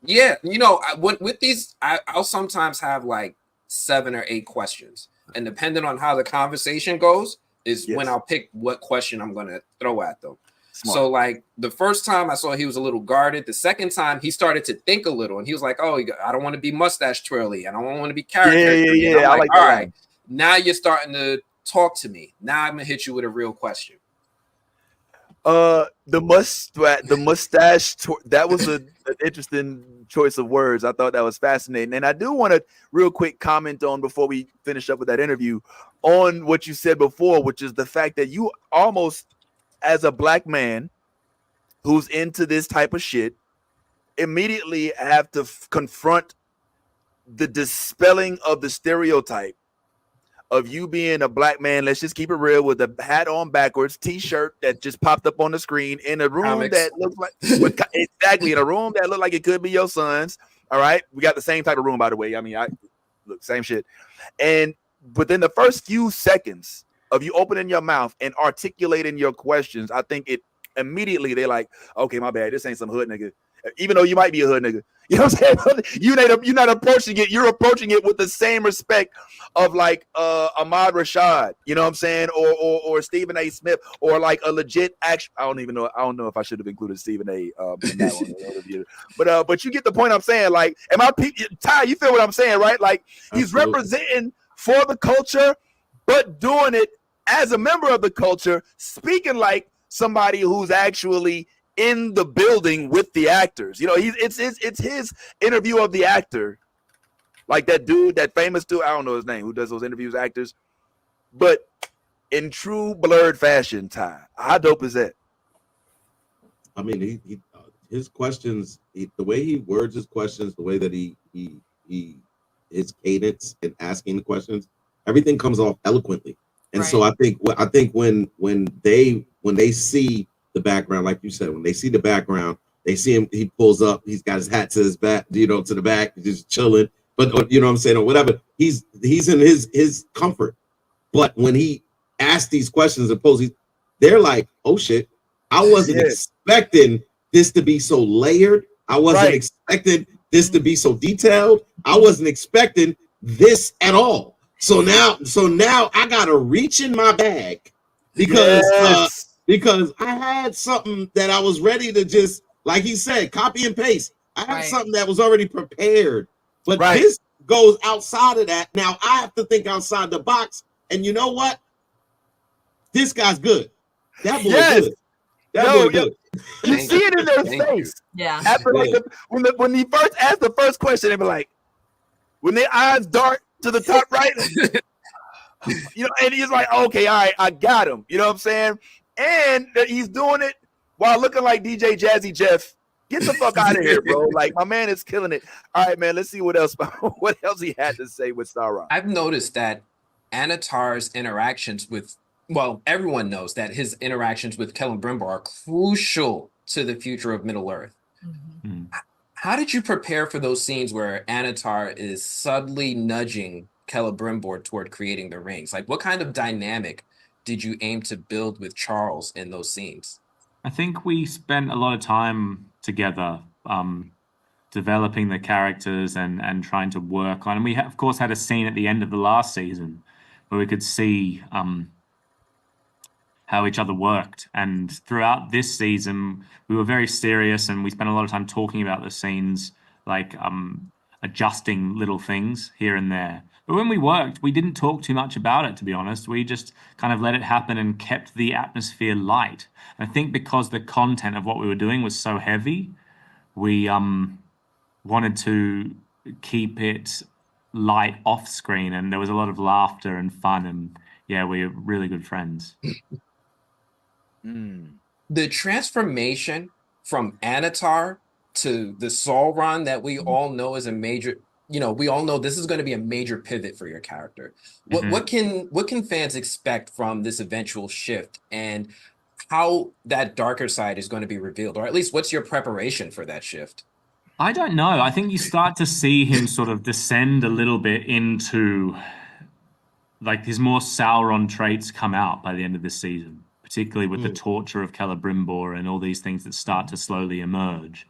Yeah, you know, with these, I'll sometimes have like 7 or 8 questions. And depending on how the conversation goes is when I'll pick what question I'm going to throw at them. Smart. So like the first time I saw he was a little guarded. The second time he started to think a little and he was like, oh, I don't want to be mustache twirly. I don't want to be character. Yeah. I'm like, all right, now you're starting to talk to me. Now I'm going to hit you with a real question. The mustache, that was an interesting choice of words. I thought that was fascinating. And I do want to real quick comment on, before we finish up with that interview, on what you said before, which is the fact that you almost, as a black man who's into this type of shit, immediately have to confront the dispelling of the stereotype of you being a black man, let's just keep it real, with a hat on backwards, t-shirt that just popped up on the screen in a room that looks like exactly in a room that looked like it could be your son's. All right, we got the same type of room, by the way. I mean, look, same shit. And within the first few seconds of you opening your mouth and articulating your questions, I think it immediately they're like, okay, my bad, this ain't some hood nigga. Even though you might be a hood nigga, you know what I'm saying? You're not approaching it. You're approaching it with the same respect of like Ahmad Rashad, you know what I'm saying, or Stephen A. Smith, or like a legit action. I don't know if I should have included Stephen A. In that one, interview. But you get the point I'm saying. Like, Ty, you feel what I'm saying, right? Like he's representing for the culture, but doing it as a member of the culture, speaking like somebody who's actually in the building with the actors. You know, it's his interview of the actor, like that dude, that famous dude, I don't know his name, who does those interviews, actors, but in true Blurred fashion. Ty, how dope is that? I mean, his questions, the way he words his questions, the way that he his cadence in asking the questions, everything comes off eloquently. And so I think when they see the background, like you said, when they see the background, they see him, he pulls up, he's got his hat to his back, to the back, he's just chilling, but you know what I'm saying, or whatever, he's in his comfort. But when he asks these questions and poses, they're like, oh shit, I wasn't expecting this to be so layered. I wasn't expecting this to be so detailed. I wasn't expecting this at all. So now I gotta reach in my bag because I had something that I was ready to just, like he said, copy and paste. I had something that was already prepared, but this goes outside of that. Now I have to think outside the box, and you know what? This guy's good. That boy good. That boy good. You see it in their face. Yeah. After when he first asked the first question, they be like, when their eyes dart to the top right, you know, and he's like, okay, all right, I got him. You know what I'm saying? And he's doing it while looking like DJ Jazzy Jeff. Get the fuck out of here, bro. Like, my man is killing it. All right, man, let's see what else he had to say with Sauron. I've noticed that Anatar's interactions with, well, everyone knows that his interactions with Celebrimbor are crucial to the future of Middle-earth. Mm-hmm. How did you prepare for those scenes where Anatar is subtly nudging Celebrimbor toward creating the rings? Like, what kind of dynamic did you aim to build with Charles in those scenes? I think we spent a lot of time together developing the characters and trying to work on. And we, of course, had a scene at the end of the last season where we could see how each other worked. And throughout this season, we were very serious and we spent a lot of time talking about the scenes, like adjusting little things here and there. But when we worked, we didn't talk too much about it, to be honest. We just kind of let it happen and kept the atmosphere light. And I think because the content of what we were doing was so heavy, we wanted to keep it light off screen, and there was a lot of laughter and fun, and yeah, we're really good friends. The transformation from Anatar to the Sauron that we all know is a major, we all know this is going to be a major pivot for your character. What can fans expect from this eventual shift, and how that darker side is going to be revealed, or at least what's your preparation for that shift? I don't know. I think you start to see him sort of descend a little bit into, like, his more Sauron traits come out by the end of this season, particularly with the torture of Celebrimbor and all these things that start to slowly emerge.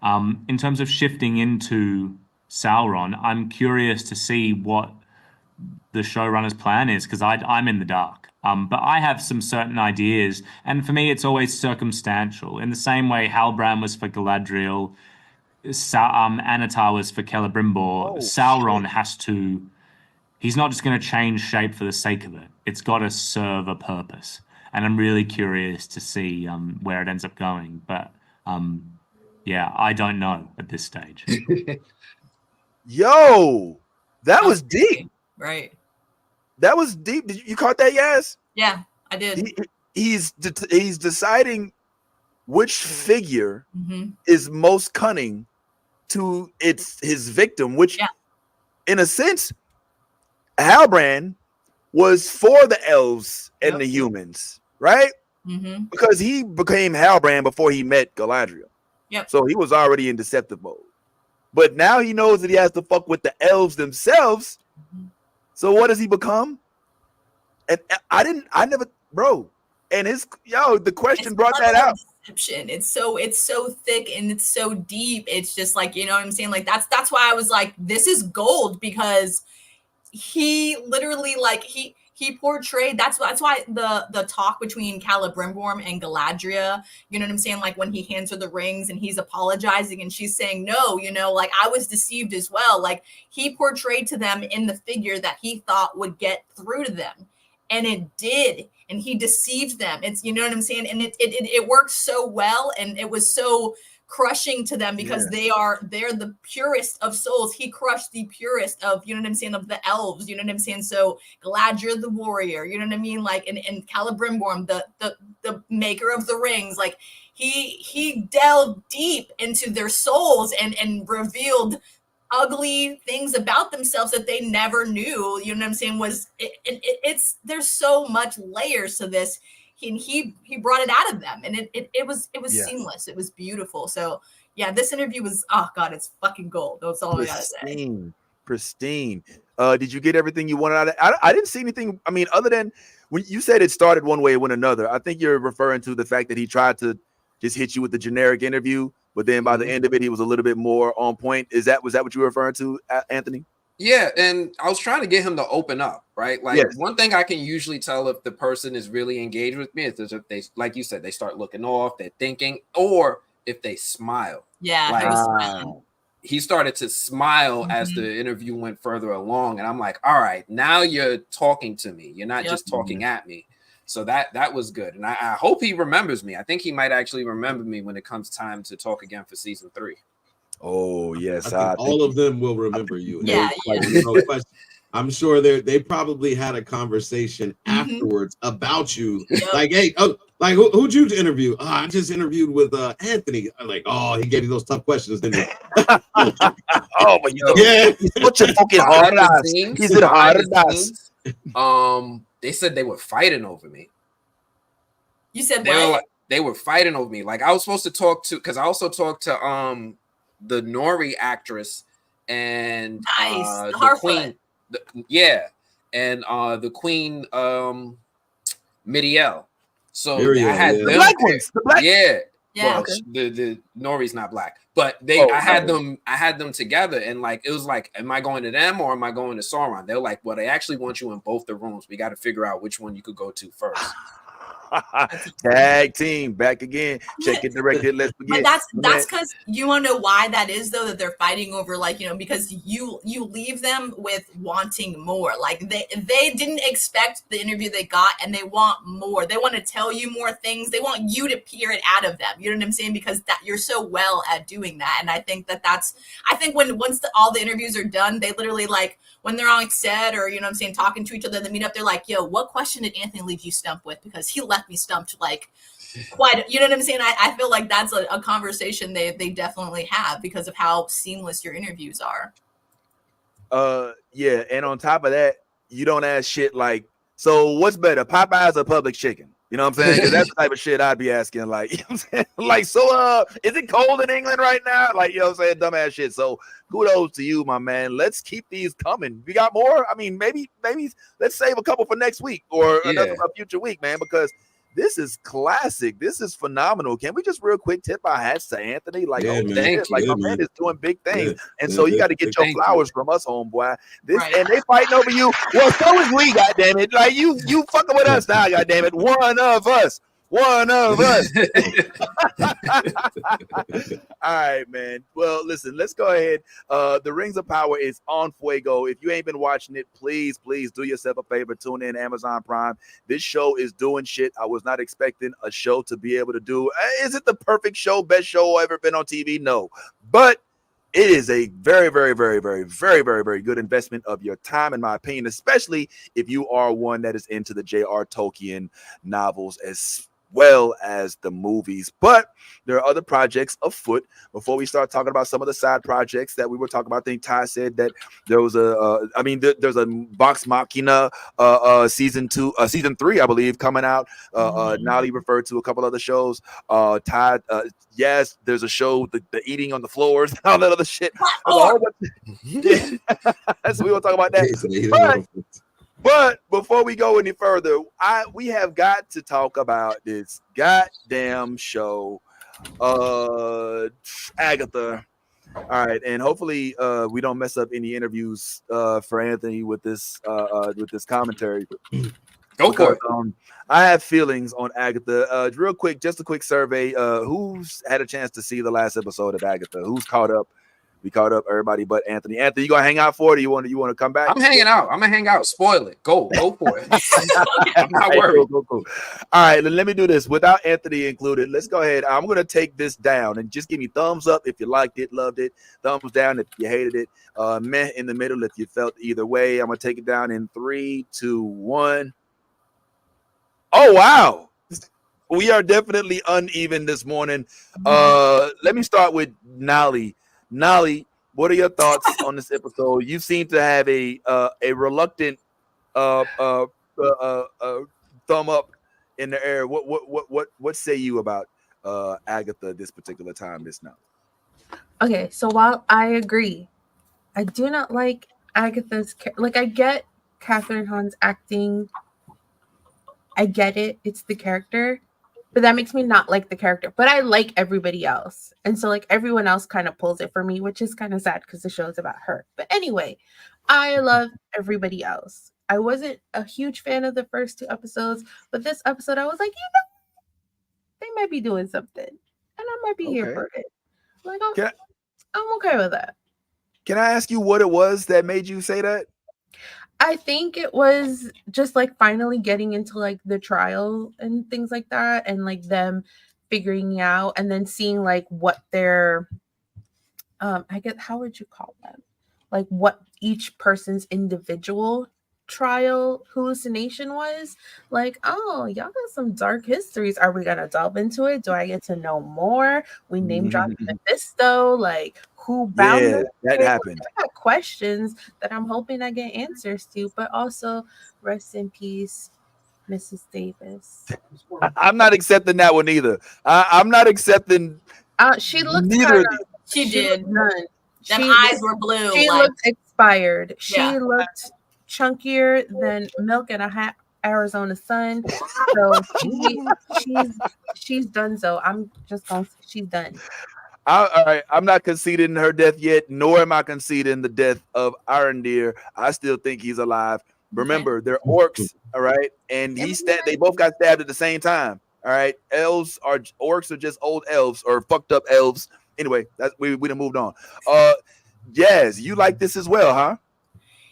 In terms of shifting into Sauron, I'm curious to see what the showrunner's plan is, because I'm in the dark. But I have some certain ideas, and for me, it's always circumstantial. In the same way Halbrand was for Galadriel, Anatar was for Celebrimbor, Sauron has to... He's not just going to change shape for the sake of it. It's got to serve a purpose. And I'm really curious to see where it ends up going. But yeah, I don't know at this stage. Yo, that was deep. Right. That was deep. You caught that, Yaz? Yeah, I did. He's deciding which figure is most cunning to his victim, which in a sense, Halbrand was for the elves and the humans, right? Because he became Halbrand before he met Galadriel. So he was already in deceptive mode. But now he knows that he has to fuck with the elves themselves. So what does he become? And I never, bro. And the question brought that out. Deception. It's so thick and it's so deep. It's just like, you know what I'm saying? Like that's why I was like, this is gold, because he literally, like, he portrayed, that's why the talk between Celebrimbor and Galadriel, you know what I'm saying? Like when he hands her the rings and he's apologizing and she's saying, no, like I was deceived as well. Like he portrayed to them in the figure that he thought would get through to them. And it did. And he deceived them. It's, you know what I'm saying? And it worked so well. And it was so crushing to them, because they're the purest of souls. He crushed the purest of, you know what I'm saying, of the elves, you know what I'm saying? So Galadriel the warrior, you know what I mean? Like, and Celebrimbor, the maker of the rings, like he delved deep into their souls and revealed ugly things about themselves that they never knew, you know what I'm saying? It's there's so much layers to this. He brought it out of them, and it was seamless. It was beautiful. So yeah, this interview was, oh god, it's fucking gold. That's all I gotta say. Pristine. Did you get everything you wanted out of it? I didn't see anything. I mean, other than when you said it started one way and went another. I think you're referring to the fact that he tried to just hit you with the generic interview, but then by the end of it, he was a little bit more on point. Was that what you were referring to, Anthony? Yeah, and I was trying to get him to open up, right? Like one thing I can usually tell if the person is really engaged with me is if they, like you said, they start looking off, they're thinking, or if they smile. Yeah, like, he started to smile as the interview went further along, and I'm like, all right, now you're talking to me. You're not just talking at me. So that was good, and I hope he remembers me. I think he might actually remember me when it comes time to talk again for season 3. Oh yes, I think all of them will remember you. Yeah, no question. I'm sure they probably had a conversation afterwards about you. Like, hey, like who'd you interview? Oh, I just interviewed with Anthony. I'm like, oh, he gave you those tough questions, didn't he? Oh, but he's such a fucking hard ass. He's a hard ass. They said they were fighting over me. You said they were fighting over me. Like I was supposed to talk to, because I also talked to the Nori actress and the queen, and the queen Midiel. So I had them, the black ones, well, the Nori's not black, but I had them together, and like it was like, am I going to them or am I going to Sauron? They're like, well, they actually want you in both the rooms. We got to figure out which one you could go to first. Tag team back again. Check it directed. Let's begin. But that's because you want to know why that is, though, that they're fighting over, like, you know, because you leave them with wanting more. Like they didn't expect the interview they got, and they want more. They want to tell you more things. They want you to peer it out of them. You know what I'm saying? Because that you're so well at doing that. And I think once all the interviews are done, they literally, like, when they're on set or, you know what I'm saying, talking to each other, they meet up, they're like, yo, what question did Anthony leave you stumped with? Because he left me stumped, like, quite, you know what I'm saying? I feel like that's a conversation they definitely have because of how seamless your interviews are. Yeah, and on top of that, you don't ask shit like, so what's better, Popeyes or Publix chicken? You know what I'm saying? Because that's the type of shit I'd be asking. Like, you know what I'm saying? Like, so is it cold in England right now? Like, you know what I'm saying? Dumbass shit. So kudos to you, my man. Let's keep these coming. We got more. I mean, maybe let's save a couple for next week or another future week, man, because this is classic. This is phenomenal. Can we just real quick tip our hats to Anthony? Like, my man is doing big things. And so you got to get your flowers from us, homeboy. And they fighting over you. Well, so is we, goddammit. Like, you fucking with us now, goddammit. One of us. All right, man. Well, listen, let's go ahead. The Rings of Power is on Fuego. If you ain't been watching it, please do yourself a favor. Tune in Amazon Prime. This show is doing shit I was not expecting a show to be able to do. Is it the perfect show, best show ever been on TV? No. But it is a very, very, very, very, very, very, very good investment of your time, in my opinion, especially if you are one that is into the J.R. Tolkien novels as well as the movies. But there are other projects afoot. Before we start talking about some of the side projects that we were talking about, I think Ty said that there was there's a Vox Machina season 3, I believe, coming out. Nali referred to a couple other shows. Ty, yes, there's a show, the eating on the floors, and all that other shit. So we will talk about that. But before we go any further, we have got to talk about this goddamn show, Agatha. All right, and hopefully we don't mess up any interviews for Anthony with this commentary. Go for it. I have feelings on Agatha. Real quick, just a quick survey. Who's had a chance to see the last episode of Agatha? Who's caught up? We caught up everybody but Anthony. Anthony, you gonna hang out for it? Or you want to come back? I'm hanging out. I'm gonna hang out. Spoil it. Go for it. I'm not worried. Cool. All right, let me do this without Anthony included. Let's go ahead. I'm gonna take this down and just give me thumbs up if you liked it, loved it. Thumbs down if you hated it. Meh in the middle if you felt either way. I'm gonna take it down in 3, 2, 1. Oh wow. We are definitely uneven this morning. Let me start with Nali. Nali, what are your thoughts on this episode? You seem to have a reluctant thumb up in the air. What say you about Agatha this particular time, this now? Okay, so while I agree, I do not like Agatha's I get Catherine Hahn's acting. I get it. It's the character. But that makes me not like the character. But I like everybody else. And so everyone else kind of pulls it for me, which is kind of sad because the show is about her. But anyway, I love everybody else. I wasn't a huge fan of the first 2 episodes, but this episode I was like, they might be doing something. And I might be here for it. I'm okay with that. Can I ask you what it was that made you say that? I think it was just finally getting into the trial and things like that, and them figuring out and then seeing what their I guess, how would you call them? What each person's individual trial hallucination was. Oh, y'all got some dark histories. Are we gonna delve into it? Do I get to know more? We name dropped Mephisto, who bound them? That happened. I got questions that I'm hoping I get answers to, but also rest in peace, Mrs. Davis. I'm not accepting that one either. I'm not accepting. She looked She did. None. Them eyes were blue. She looked expired. She looked chunkier than milk in a hot Arizona sun. So she's done. So I'm just gonna. She's done. All right, I'm not conceding her death yet, nor am I conceding the death of Arondir. I still think he's alive. Remember, they're orcs, all right? And they both got stabbed at the same time. All right. Orcs are just old elves or fucked up elves. Anyway, we done moved on. Yes, you like this as well, huh?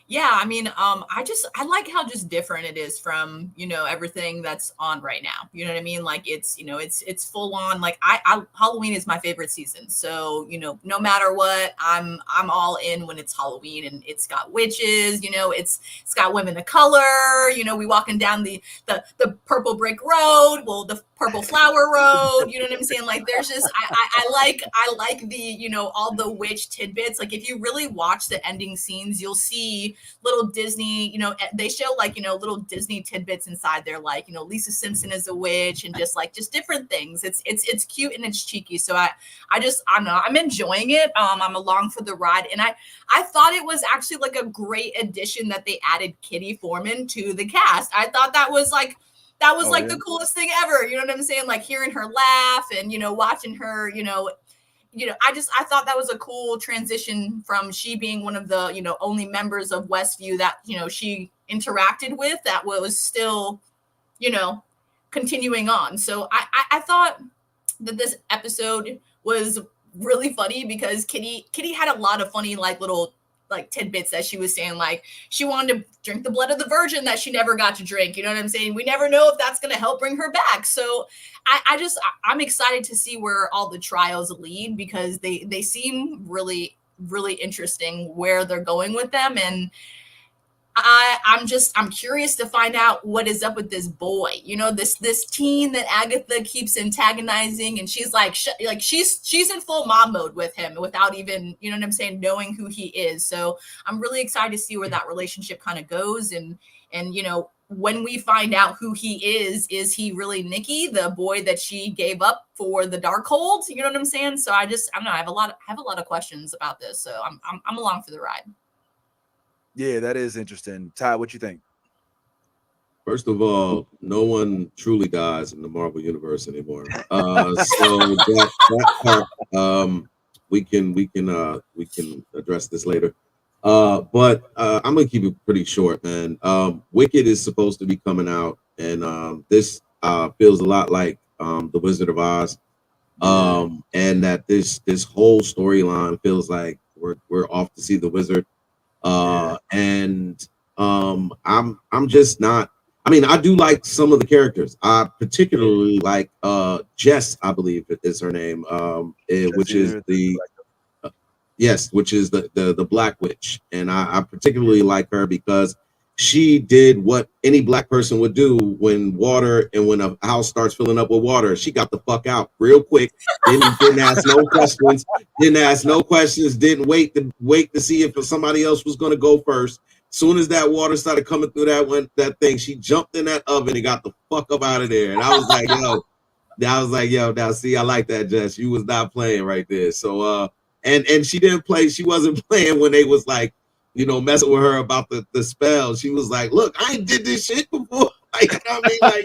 Yeah, I mean, I like how just different it is from, everything that's on right now. You know what I mean? Like it's full on. Like Halloween is my favorite season. So, no matter what, I'm all in when it's Halloween, and it's got witches, it's got women of color, we walking down the purple brick road, the purple flower road, you know what I'm saying? Like there's just, I like the, all the witch tidbits. Like if you really watch the ending scenes, you'll see little Disney, they show like, little Disney tidbits inside there, like, Lisa Simpson is a witch, and just different things. It's cute and it's cheeky. So I don't know, I'm enjoying it. I'm along for the ride. And I thought it was actually like a great addition that they added Kitty Foreman to the cast. I thought that was like, the coolest thing ever. You know what I'm saying? Like hearing her laugh and, watching her, I thought that was a cool transition from she being one of the, only members of Westview that, she interacted with, that was still, continuing on. So I thought that this episode was really funny because Kitty had a lot of funny, like little tidbits that she was saying, like she wanted to drink the blood of the virgin that she never got to drink. You know what I'm saying? We never know if that's going to help bring her back. So I'm excited to see where all the trials lead, because they seem really, really interesting where they're going with them. And I'm curious to find out what is up with this boy, this teen that Agatha keeps antagonizing, and she's like, she's in full mom mode with him without even, you know what I'm saying, knowing who he is. So I'm really excited to see where that relationship kind of goes. And when we find out who he is he really Nikki, the boy that she gave up for the Darkhold? You know what I'm saying? So I don't know. I have a lot of questions about this. So I'm along for the ride. Yeah, that is interesting. Ty, what you think? First of all, no one truly dies in the Marvel universe anymore. So that part, we can address this later. But I'm gonna keep it pretty short, man. Wicked is supposed to be coming out, and this feels a lot like The Wizard of Oz. And that this whole storyline feels like we're off to see the wizard. And I'm just not. I mean, I do like some of the characters. I particularly like Jess, I believe is her name, which is the the Black Witch, and I particularly like her because she did what any Black person would do when a house starts filling up with water. She got the fuck out real quick. Didn't ask no questions. Didn't wait to see if somebody else was going to go first. Soon as that water started coming through that thing, she jumped in that oven and got the fuck up out of there. And I was like, yo, now see, I like that, Jess. You was not playing right there. So and she didn't play. She wasn't playing when they was like, messing with her about the spell. She was like, look, I ain't did this shit before. Like, you know what I mean? Like,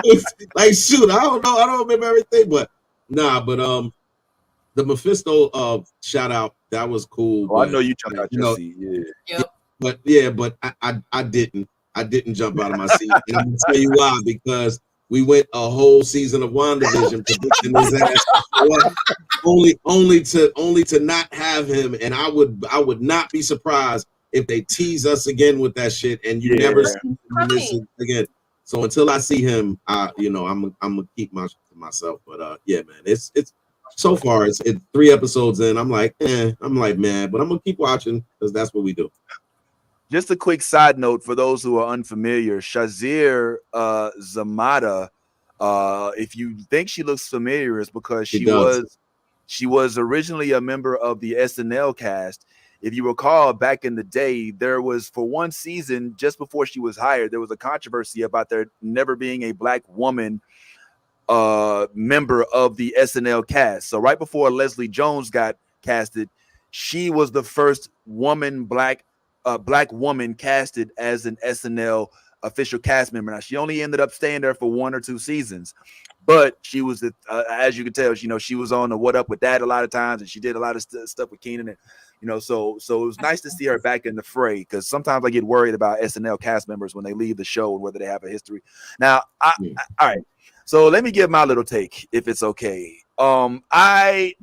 yo, like, shoot, I don't know. I don't remember everything, but the Mephisto shout out, that was cool. I know you jumped out your seat. Yeah. But I didn't jump out of my seat. And I'm gonna tell you why, because we went a whole season of WandaVision predicting his ass only to not have him. And I would not be surprised if they tease us again with that shit and you never see him again. So until I see him, I'm gonna keep myself. But yeah, man, it's so far it's 3 episodes in. I'm like, man, but I'm gonna keep watching because that's what we do. Just a quick side note for those who are unfamiliar, Shazir Zamata, if you think she looks familiar, is because she was originally a member of the SNL cast. If you recall, back in the day, there was, for one season, just before she was hired, there was a controversy about there never being a Black woman member of the SNL cast. So right before Leslie Jones got casted, she was the first Black woman casted as an SNL official cast member. Now, she only ended up staying there for 1 or 2 seasons, But she was, as you can tell, she was on the What Up with That a lot of times, and she did a lot of stuff with Keenan, and so it was nice to see her back in the fray, because sometimes I get worried about SNL cast members when they leave the show and whether they have a history. Now, all right, so let me give my little take, if it's okay. Man, I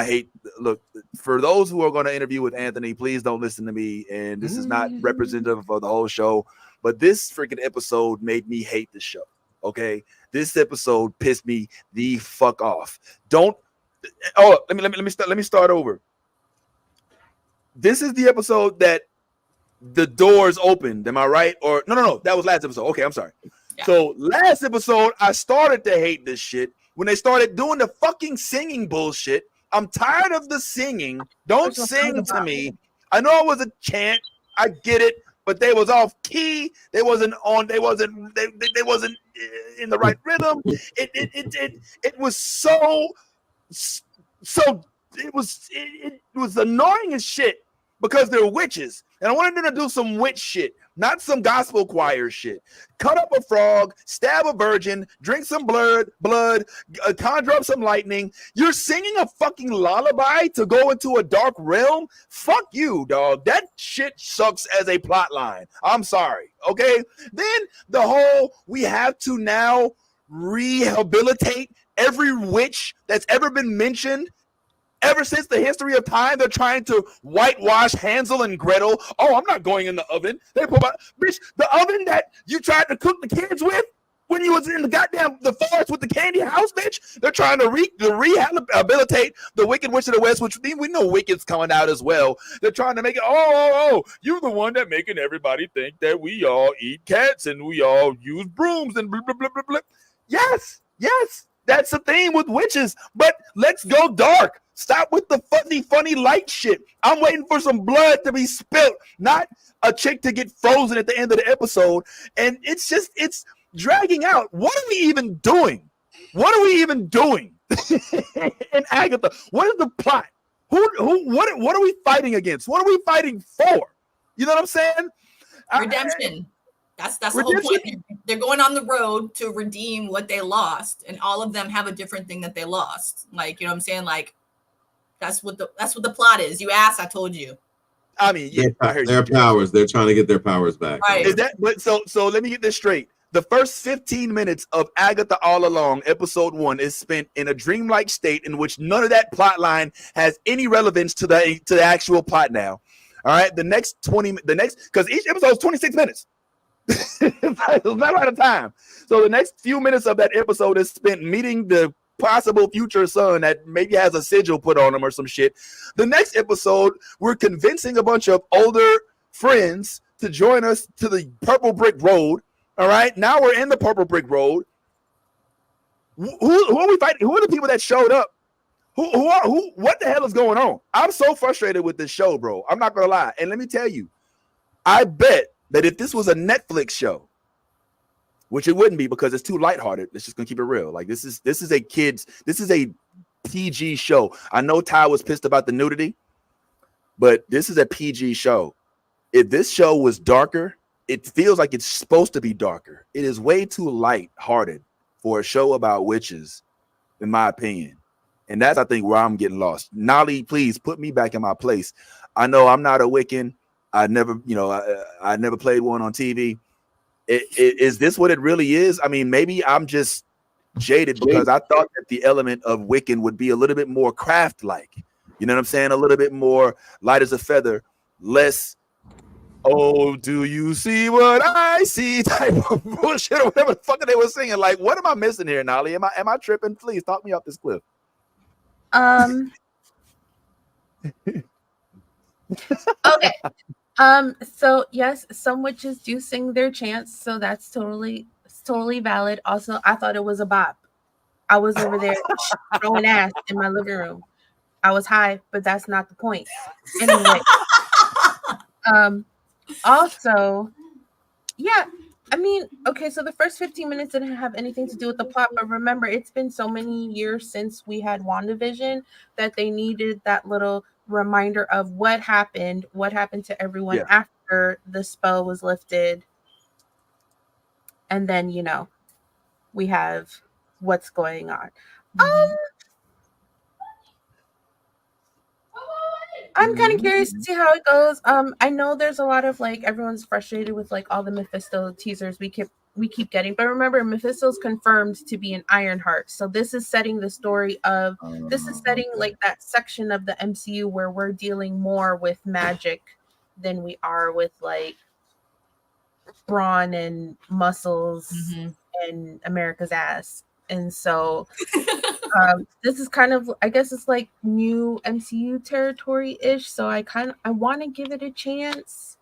hate. Look, for those who are going to interview with Anthony, please don't listen to me, and this is not representative of the whole show, but this freaking episode made me hate the show. Okay, this episode pissed me the fuck off. Let me start over. This is the episode that the doors opened. Am I right? Or no, that was last episode. Okay, I'm sorry. Yeah. So last episode, I started to hate this shit when they started doing the fucking singing bullshit. I'm tired of the singing. Don't sing to me. I know it was a chant. I get it. But they was off key. They wasn't in the right rhythm. It was so it was annoying as shit, because they're witches, and I wanted them to do some witch shit, not some gospel choir shit. Cut up a frog, stab a virgin, drink some blood, conjure up some lightning. You're singing a fucking lullaby to go into a dark realm? Fuck you, dog. That shit sucks as a plot line. I'm sorry. Okay? Then the whole, we have to now rehabilitate every witch that's ever been mentioned. Ever since the history of time, they're trying to whitewash Hansel and Gretel. Oh, I'm not going in the oven. They put bitch, the oven that you tried to cook the kids with when you was in the forest with the candy house, bitch. They're trying to rehabilitate the Wicked Witch of the West, which we know Wicked's coming out as well. They're trying to make it, you're the one that making everybody think that we all eat cats and we all use brooms and blah, blah, blah, blah, blah. Yes, that's the theme with witches, but let's go dark. Stop with the funny light shit. I'm waiting for some blood to be spilt, not a chick to get frozen at the end of the episode. And it's dragging out. What are we even doing? And Agatha, what is the plot? What are we fighting against? What are we fighting for? You know what I'm saying? Redemption. That's the whole point. They're going on the road to redeem what they lost, and all of them have a different thing that they lost. Like, you know what I'm saying? Like, that's what the plot is. You asked, I told you. I mean, yeah, I heard their powers. They're trying to get their powers back. Right. Is that? But so let me get this straight. The first 15 minutes of Agatha All Along, episode 1, is spent in a dreamlike state in which none of that plot line has any relevance to the actual plot now. All right. Because each episode is 26 minutes. It's not a lot of time. So the next few minutes of that episode is spent meeting the possible future son that maybe has a sigil put on him or some shit. The next episode, we're convincing a bunch of older friends to join us to the Purple Brick Road. All right, now we're in the Purple Brick Road. Who are we fighting? Who are the people that showed up? Who? What the hell is going on? I'm so frustrated with this show, bro. I'm not gonna lie. And let me tell you, I bet that if this was a Netflix show, which it wouldn't be because it's too lighthearted. Let's just gonna keep it real. Like this is a PG show. I know Ty was pissed about the nudity, but this is a PG show. If this show was darker, it feels like it's supposed to be darker. It is way too lighthearted for a show about witches, in my opinion. And that's, I think, where I'm getting lost. Nolly, please put me back in my place. I know I'm not a Wiccan. I never played one on TV. Is this what it really is? I mean, maybe I'm just jaded because I thought that the element of Wiccan would be a little bit more craft-like. You know what I'm saying? A little bit more light as a feather, less, oh, do you see what I see type of bullshit or whatever the fuck they were singing. Like, what am I missing here, Nolly? Am I tripping? Please talk me off this cliff. Okay. So yes, some witches do sing their chants, so that's totally valid. Also, I thought it was a bop. I was over there throwing ass in my living room. I was high, but that's not the point. Anyway. Also, yeah, I mean, okay, so the first 15 minutes didn't have anything to do with the plot, but remember, it's been so many years since we had WandaVision that they needed that little reminder of what happened to everyone after the spell was lifted. And then, we have what's going on. I'm kind of curious to see how it goes. I know there's a lot of like everyone's frustrated with like all the Mephisto teasers we keep getting, but remember Mephisto's confirmed to be an Ironheart, so this is setting the story of like that section of the MCU where we're dealing more with magic than we are with like brawn and muscles and America's ass, and so. This is kind of, I guess it's like new MCU territory-ish, so I want to give it a chance.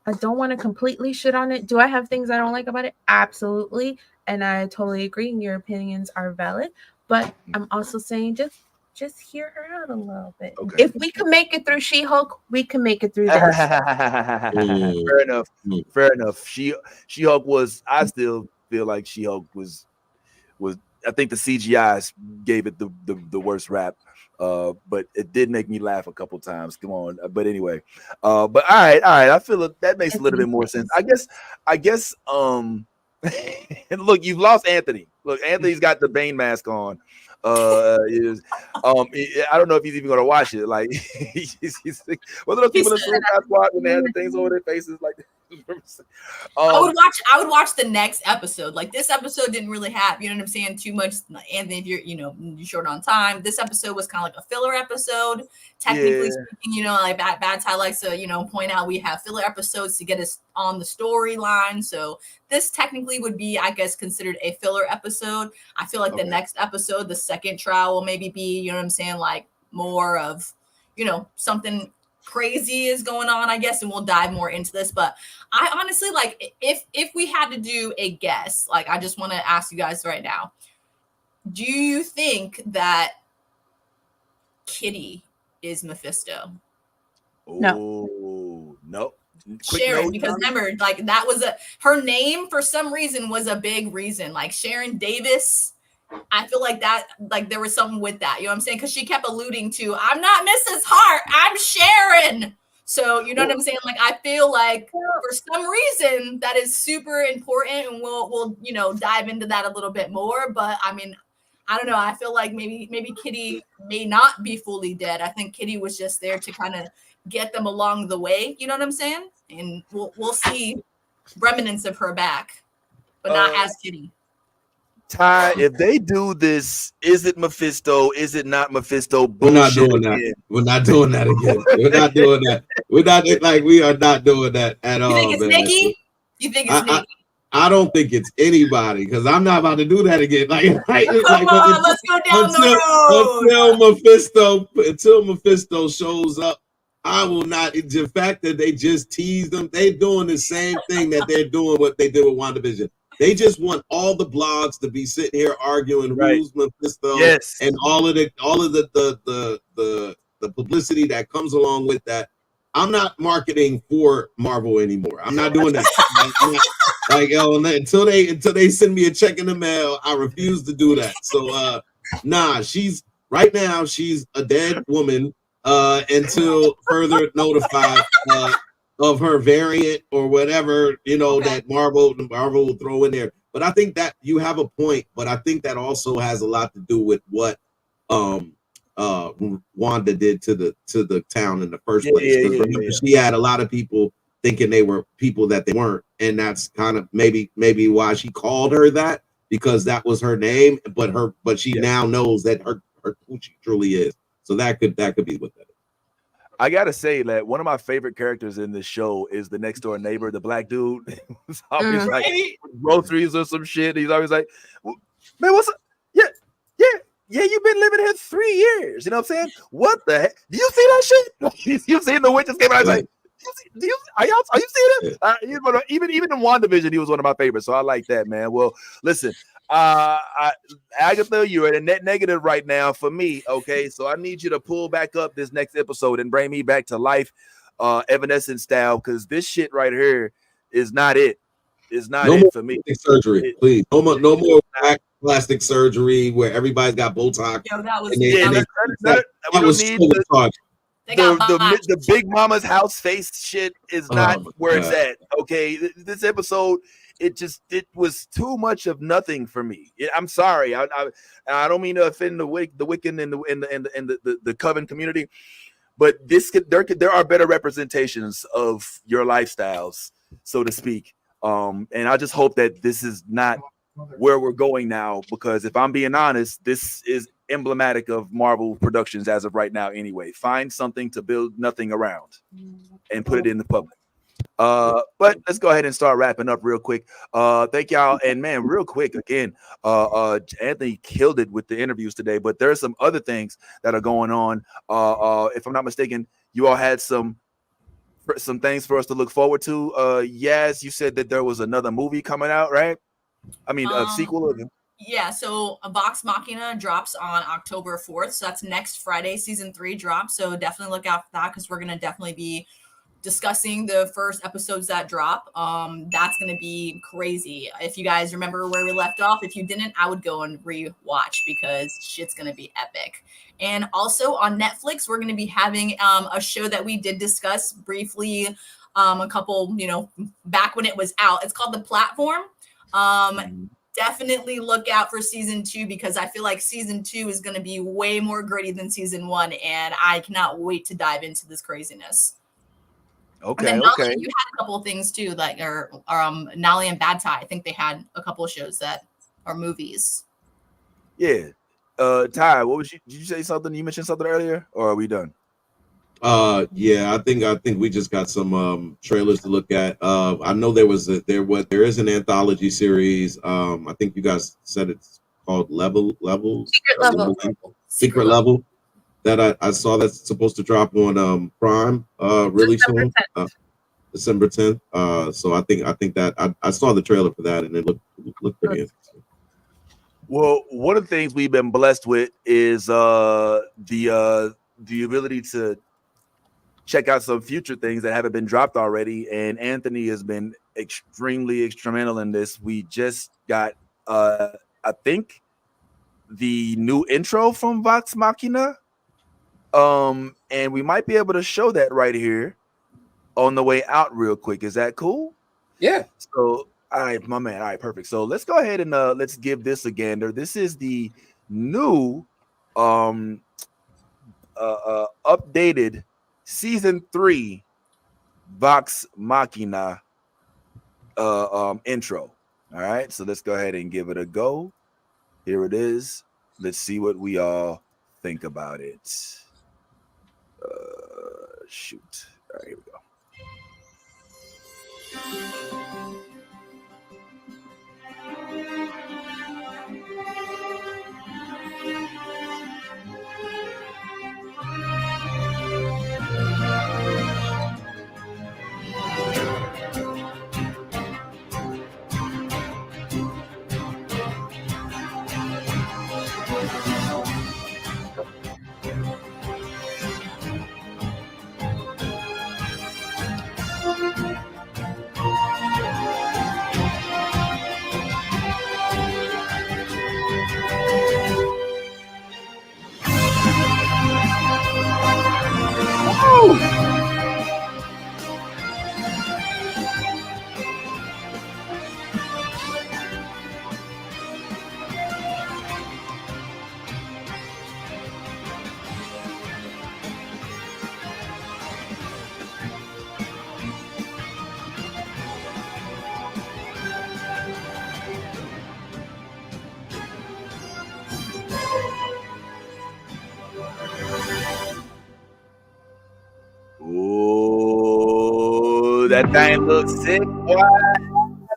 I don't want to completely shit on it. Do I have things I don't like about it? Absolutely, and I totally agree, and your opinions are valid, but I'm also saying just hear her out a little bit. Okay. If we can make it through She-Hulk, we can make it through this. Fair enough. She-Hulk was, I still feel like She-Hulk was I think the CGI gave it the worst rap, but it did make me laugh a couple times. Come on, but anyway, but all right. I feel that makes a little bit more sense. I guess. Look, you've lost Anthony. Look, Anthony's got the Bane mask on. I don't know if he's even going to watch it. Like, he's one of those people in Suicide Squad when they had the things over their faces like. I would watch the next episode. Like this episode didn't really have, you know what I'm saying, too much. Anthony, if you're short on time, this episode was kind of like a filler episode. Technically speaking, like Bad Ty likes to, point out we have filler episodes to get us on the storyline. So this technically would be, I guess, considered a filler episode. I feel like the next episode, the second trial, will maybe be, you know what I'm saying, like more of, something crazy is going on, I guess, and we'll dive more into this. But I honestly, like, if we had to do a guess, like, I just want to ask you guys right now, do you think that Kitty is Mephisto? No. Sharon, because remember, like, that was her name for some reason was a big reason. Like Sharon Davis, I feel like that, like there was something with that, you know what I'm saying? Because she kept alluding to, I'm not Mrs. Hart, I'm Sharon. So, you know what I'm saying? Like, I feel like for some reason that is super important, and we'll dive into that a little bit more. But I mean, I don't know. I feel like maybe Kitty may not be fully dead. I think Kitty was just there to kind of get them along the way. You know what I'm saying? And we'll see remnants of her back, but not as Kitty. Ty, if they do this, is it Mephisto? Is it not Mephisto? We're not doing that. We're not doing that again. We're not doing that. We are not doing that at all. You think it's Nikki? You think it's Nikki? I don't think it's anybody, because I'm not about to do that again. Come on, let's go down the road. Until Mephisto shows up, I will not. The fact that they just teased them, they're doing the same thing that they're doing what they did with WandaVision. They just want all the blogs to be sitting here arguing who's Mephisto and all of the publicity that comes along with that. I'm not marketing for Marvel anymore. I'm not doing that. Until they send me a check in the mail, I refuse to do that. So she's right now she's a dead woman until further notified of her variant or whatever, that Marvel will throw in there. But I think that you have a point, but I think that also has a lot to do with what Wanda did to the town in the first place. Remember, she had a lot of people thinking they were people that they weren't, and that's kind of maybe why she called her that, because that was her name, but she now knows that her who she truly is. So that could be what that is. I gotta say that one of my favorite characters in this show is the next door neighbor, the black dude. He's always like groceries or some shit. He's always like, man, what's up? Yeah, you've been living here 3 years. You know what I'm saying? What the heck? Do you see that shit? You seen the witches came out? I was like, are you seeing it? Even in WandaVision, he was one of my favorites. So I like that, man. Well, listen, Agatha, you're at a net negative right now for me. Okay, so I need you to pull back up this next episode and bring me back to life, Evanescence style, because this shit right here is not it. It's not it for me. Surgery, please. No more plastic surgery where everybody's got Botox. Yo, that was the Big Mama's house face shit is not where it's at. Okay, this episode it was too much of nothing for me. I'm sorry. I don't mean to offend the Wiccan and the Coven community, but there are better representations of your lifestyles, so to speak. And I just hope that this is not where we're going now, because if I'm being honest, this is emblematic of Marvel Productions as of right now. Anyway, find something to build nothing around and put it in the public. But let's go ahead and start wrapping up real quick. Thank y'all. And man, real quick again, Anthony killed it with the interviews today, but there are some other things that are going on. If I'm not mistaken, you all had some things for us to look forward to. Yes, you said that there was another movie coming out, right? I mean, a sequel of it. Yeah, so a Vox Machina drops on October 4th. So that's next Friday, season 3 drops. So definitely look out for that, because we're going to definitely be discussing the first episodes that drop. That's going to be crazy. If you guys remember where we left off, if you didn't, I would go and rewatch, because shit's going to be epic. And also on Netflix, we're going to be having a show that we did discuss briefly a couple, back when it was out. It's called The Platform. Definitely look out for season 2, because I feel like season 2 is going to be way more gritty than season 1, and I cannot wait to dive into this craziness. Okay, and then okay. You had a couple of things too, like Nali and Bad Tie. I think they had a couple of shows that are movies. Yeah. Ty, did you say something? You mentioned something earlier, or are we done? Yeah, I think we just got some trailers to look at. I know there is an anthology series. I think you guys said it's called Levels. Secret Level. That I saw that's supposed to drop on Prime really soon. December 10th. So I think that I saw the trailer for that, and it looked pretty interesting. Well, one of the things we've been blessed with is the ability to check out some future things that haven't been dropped already, and Anthony has been extremely instrumental in this. We just got I think the new intro from Vox Machina, and we might be able to show that right here on the way out real quick. Is that cool? Yeah. So all right, my man. All right, perfect. So let's go ahead and let's give this a gander. This is the new updated season 3 Vox Machina intro. All right, so let's go ahead and give it a go. Here it is. Let's see what we all think about it. Shoot. All right, here we go. Ooh, that thing looks sick. Boy.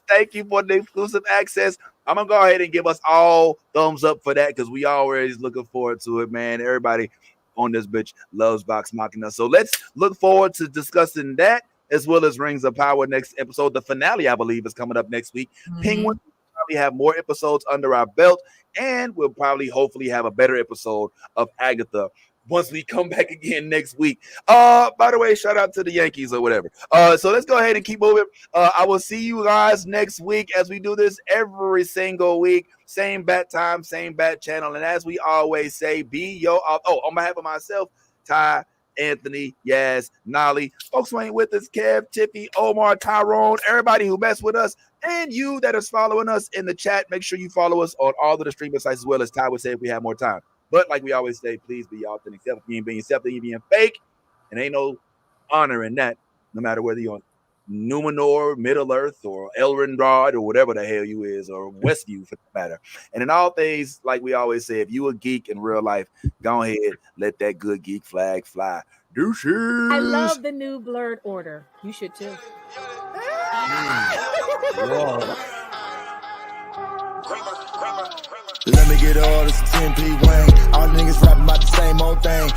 Thank you for the exclusive access. I'm gonna go ahead and give us all thumbs up for that, because we always looking forward to it, man. Everybody on this bitch loves Vox Machina. So let's look forward to discussing that, as well as Rings of Power next episode. The finale, I believe, is coming up next week. Penguin will probably have more episodes under our belt, and we'll probably hopefully have a better episode of Agatha once we come back again next week. By the way, shout out to the Yankees or whatever. So let's go ahead and keep moving. I will see you guys next week, as we do this every single week. Same bat time, same bat channel. And as we always say, be your on behalf of myself, Ty, Anthony, Yaz, Nolly, folks who ain't with us, Kev, Tiffy, Omar, Tyrone, everybody who messed with us, and you that is following us in the chat. Make sure you follow us on all of the streaming sites as well, as Ty would say if we have more time. But like we always say, please be your authentic self. If you ain't being yourself, then you being fake. And ain't no honor in that, no matter whether you're on Numenor, Middle Earth, or Elrond, or whatever the hell you is, or Westview for that matter. And in all things, like we always say, if you a geek in real life, go ahead, let that good geek flag fly. Deuces. I love the new Blurred Order. You should too. Let me get all this 10p Wayne. All the niggas rapping about the same old thing.